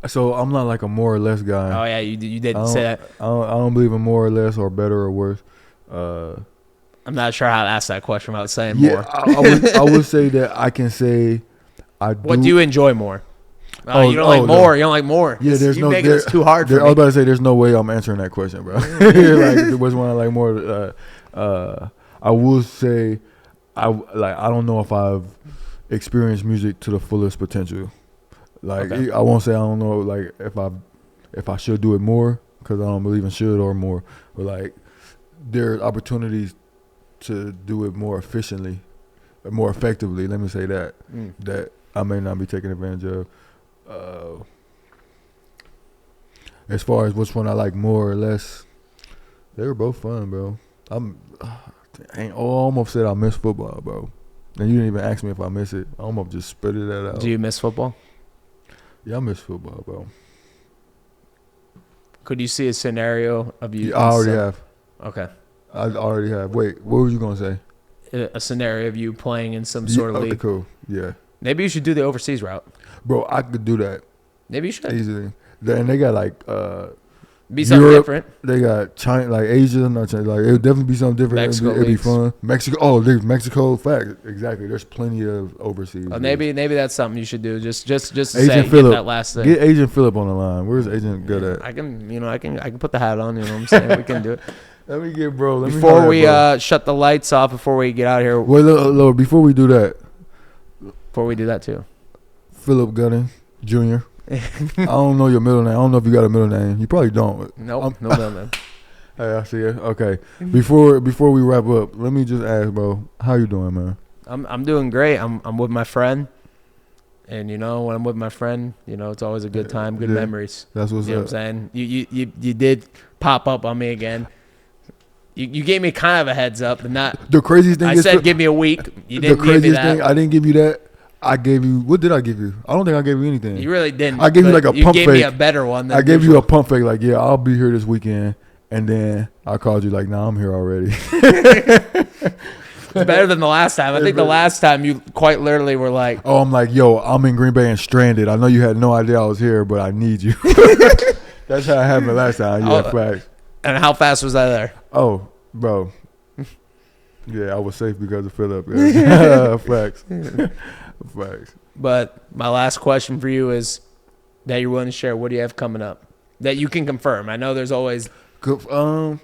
S2: So I'm not like a more or less guy.
S1: Oh yeah, you did say that.
S2: I don't believe in more or less or better or worse.
S1: I'm not sure how to ask that question without saying
S2: Yeah,
S1: more.
S2: I would say that I can say I do.
S1: What do you enjoy more? You don't like more. No. You don't like more.
S2: Yeah, there's
S1: you making this too hard for me.
S2: I was about to say there's no way I'm answering that question, bro. Like which one I like more. I will say I don't know if I've experienced music to the fullest potential. Like okay. I won't say I don't know like if I should do it more because I don't believe in should or more, but like there are opportunities to do it more efficiently, more effectively. Let me say that that I may not be taking advantage of. As far as which one I like more or less, they were both fun, bro. I almost said I miss football, bro. And you didn't even ask me if I miss it. I almost just spit it out.
S1: Do you miss football?
S2: Yeah, I miss football, bro.
S1: Could you see a scenario of you?
S2: Yeah, I already have.
S1: Okay.
S2: I already have. Wait, what were you going to
S1: say? A scenario of you playing in some sort of league.
S2: Cool. Yeah.
S1: Maybe you should do the overseas route.
S2: Bro, I could do that.
S1: Maybe you should.
S2: Easily. And they got like
S1: be something
S2: Europe,
S1: different.
S2: They got China, like Asia, not China. Like it would definitely be something different. It'd be fun. Mexico. There's Mexico. Fact. Exactly. There's plenty of overseas.
S1: Maybe that's something you should do. Just
S2: Agent
S1: say
S2: Phillip,
S1: get that last thing.
S2: Get Agent Phillip on the line. Where's Agent Good at?
S1: I can put the hat on. You know what I'm saying? We can do it.
S2: Let me get bro.
S1: Before we shut the lights off, before we get out of here.
S2: Wait, look, before we do that.
S1: Before we do that too.
S2: Phillip Gunning Jr. I don't know your middle name. I don't know if you got a middle name. You probably don't.
S1: Nope, no middle name.
S2: Hey, I see it. Okay. Before we wrap up, let me just ask, bro, how you doing, man?
S1: I'm doing great. I'm with my friend. And when I'm with my friend, it's always a good time, good memories.
S2: That's what's up.
S1: You know what I'm saying? You did pop up on me again. You gave me kind of a heads up, but not
S2: the craziest thing.
S1: I said give me a week. You didn't give me that.
S2: Thing, I didn't give you that. I gave you. What did I give you? I don't think I gave you anything.
S1: You really didn't.
S2: I gave you like a pump fake.
S1: You gave me a better one.
S2: I gave you a pump fake. Like, yeah, I'll be here this weekend, and then I called you like, nah, I'm here already.
S1: It's better than the last time. I think the last time you quite literally were like,
S2: oh, I'm like, yo, I'm in Green Bay and stranded. I know you had no idea I was here, but I need you. That's how it happened last time. Yeah, facts.
S1: And how fast was I there?
S2: Oh, bro. Yeah, I was safe because of Phillip. Yeah. Facts. Facts.
S1: But my last question for you is that you're willing to share. What do you have coming up that you can confirm? I know there's always
S2: for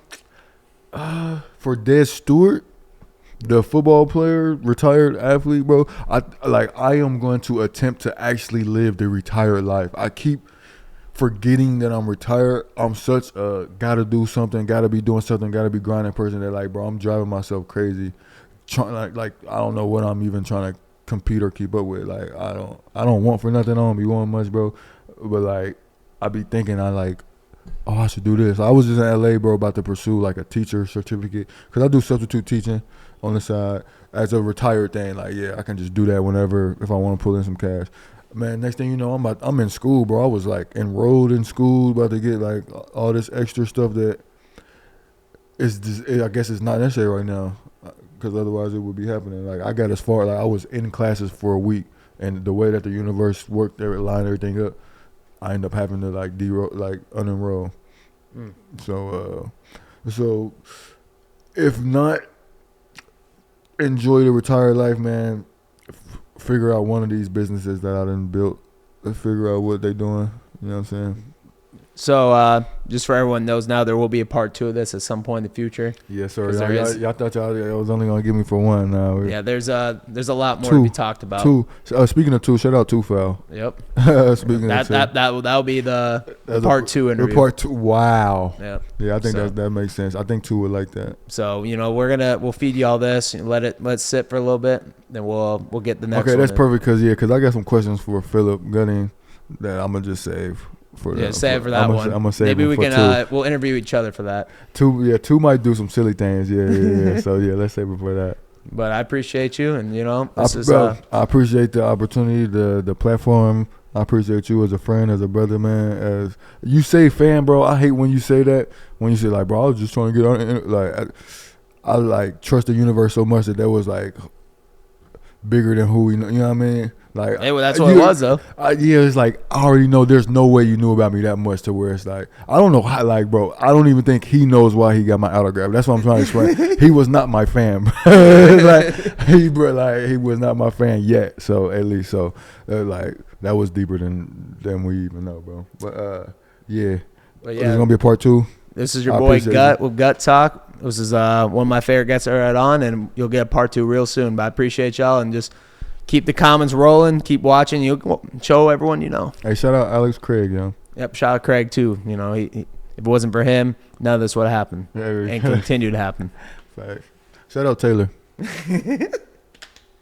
S2: Dez Stewart, the football player, retired athlete, bro. I am going to attempt to actually live the retired life. I keep forgetting that I'm retired. I'm such a gotta do something, gotta be doing something, gotta be grinding person that like, bro, I'm driving myself crazy. Trying like I don't know what I'm even trying to compete or keep up with. Like I don't want for nothing. I don't be wanting much, bro. But like I be thinking I should do this. I was just in LA, bro, about to pursue like a teacher certificate because I do substitute teaching on the side as a retired thing. Like yeah, I can just do that whenever if I want to pull in some cash. Man, next thing you know, I'm in school, bro. I was like enrolled in school, about to get like all this extra stuff that is just, I guess it's not necessary right now. Because otherwise it would be happening. Like I got as far like I was in classes for a week, and the way that the universe worked, they would line everything up. I ended up having to like unenroll. So if not, enjoy the retired life, man. Figure out one of these businesses that I done built. Let's figure out what they doing. You know what I'm saying?
S1: So just for everyone knows now, there will be a part 2 of this at some point in the future.
S2: Yes, sir.
S1: 'Cause there is-
S2: Y'all thought y'all was only gonna give me for one. Now
S1: Yeah, there's a lot more to be talked about.
S2: 2. Speaking of 2, shout out 2 Foul.
S1: Yep.
S2: Speaking of 2,
S1: that'll be the part 2 interview.
S2: Part 2. Wow.
S1: Yep.
S2: Yeah, I think that makes sense. I think 2 would like that.
S1: So we'll feed you all this. And let it sit for a little bit. Then we'll get the next.
S2: Okay,
S1: one
S2: that's
S1: in.
S2: perfect because I got some questions for Philip Gutting that I'm gonna just save.
S1: Save for that one.
S2: I'm gonna save.
S1: Maybe we can.
S2: 2.
S1: We'll interview each other for that.
S2: 2 might do some silly things. Yeah. So let's save it for that.
S1: But I appreciate you, and
S2: I appreciate the opportunity, the platform. I appreciate you as a friend, as a brother, man. As you say, fan, bro. I hate when you say that. When you say like, bro, I was just trying to get on. Like, I like trust the universe so much that was like bigger than who we know. You know what I mean? Like,
S1: hey, well, that's what it was, though.
S2: It's like I already know. There's no way you knew about me that much to where it's like I don't know how. Like, bro, I don't even think he knows why he got my autograph. That's what I'm trying to explain. He was not my fan. He was not my fan yet. So at least like that was deeper than we even know, bro. But yeah, there's gonna be a part 2.
S1: This is your boy Gutt with Gutt Talk. This is one of my favorite guests I had on, and you'll get a part 2 real soon. But I appreciate y'all, and just keep the comments rolling. Keep watching. You'll show everyone you know.
S2: Hey, shout out Alex Craig, yo.
S1: Yep, shout out Craig too. He if it wasn't for him, none of this would have happened and continue to happen.
S2: Facts. Shout out Taylor.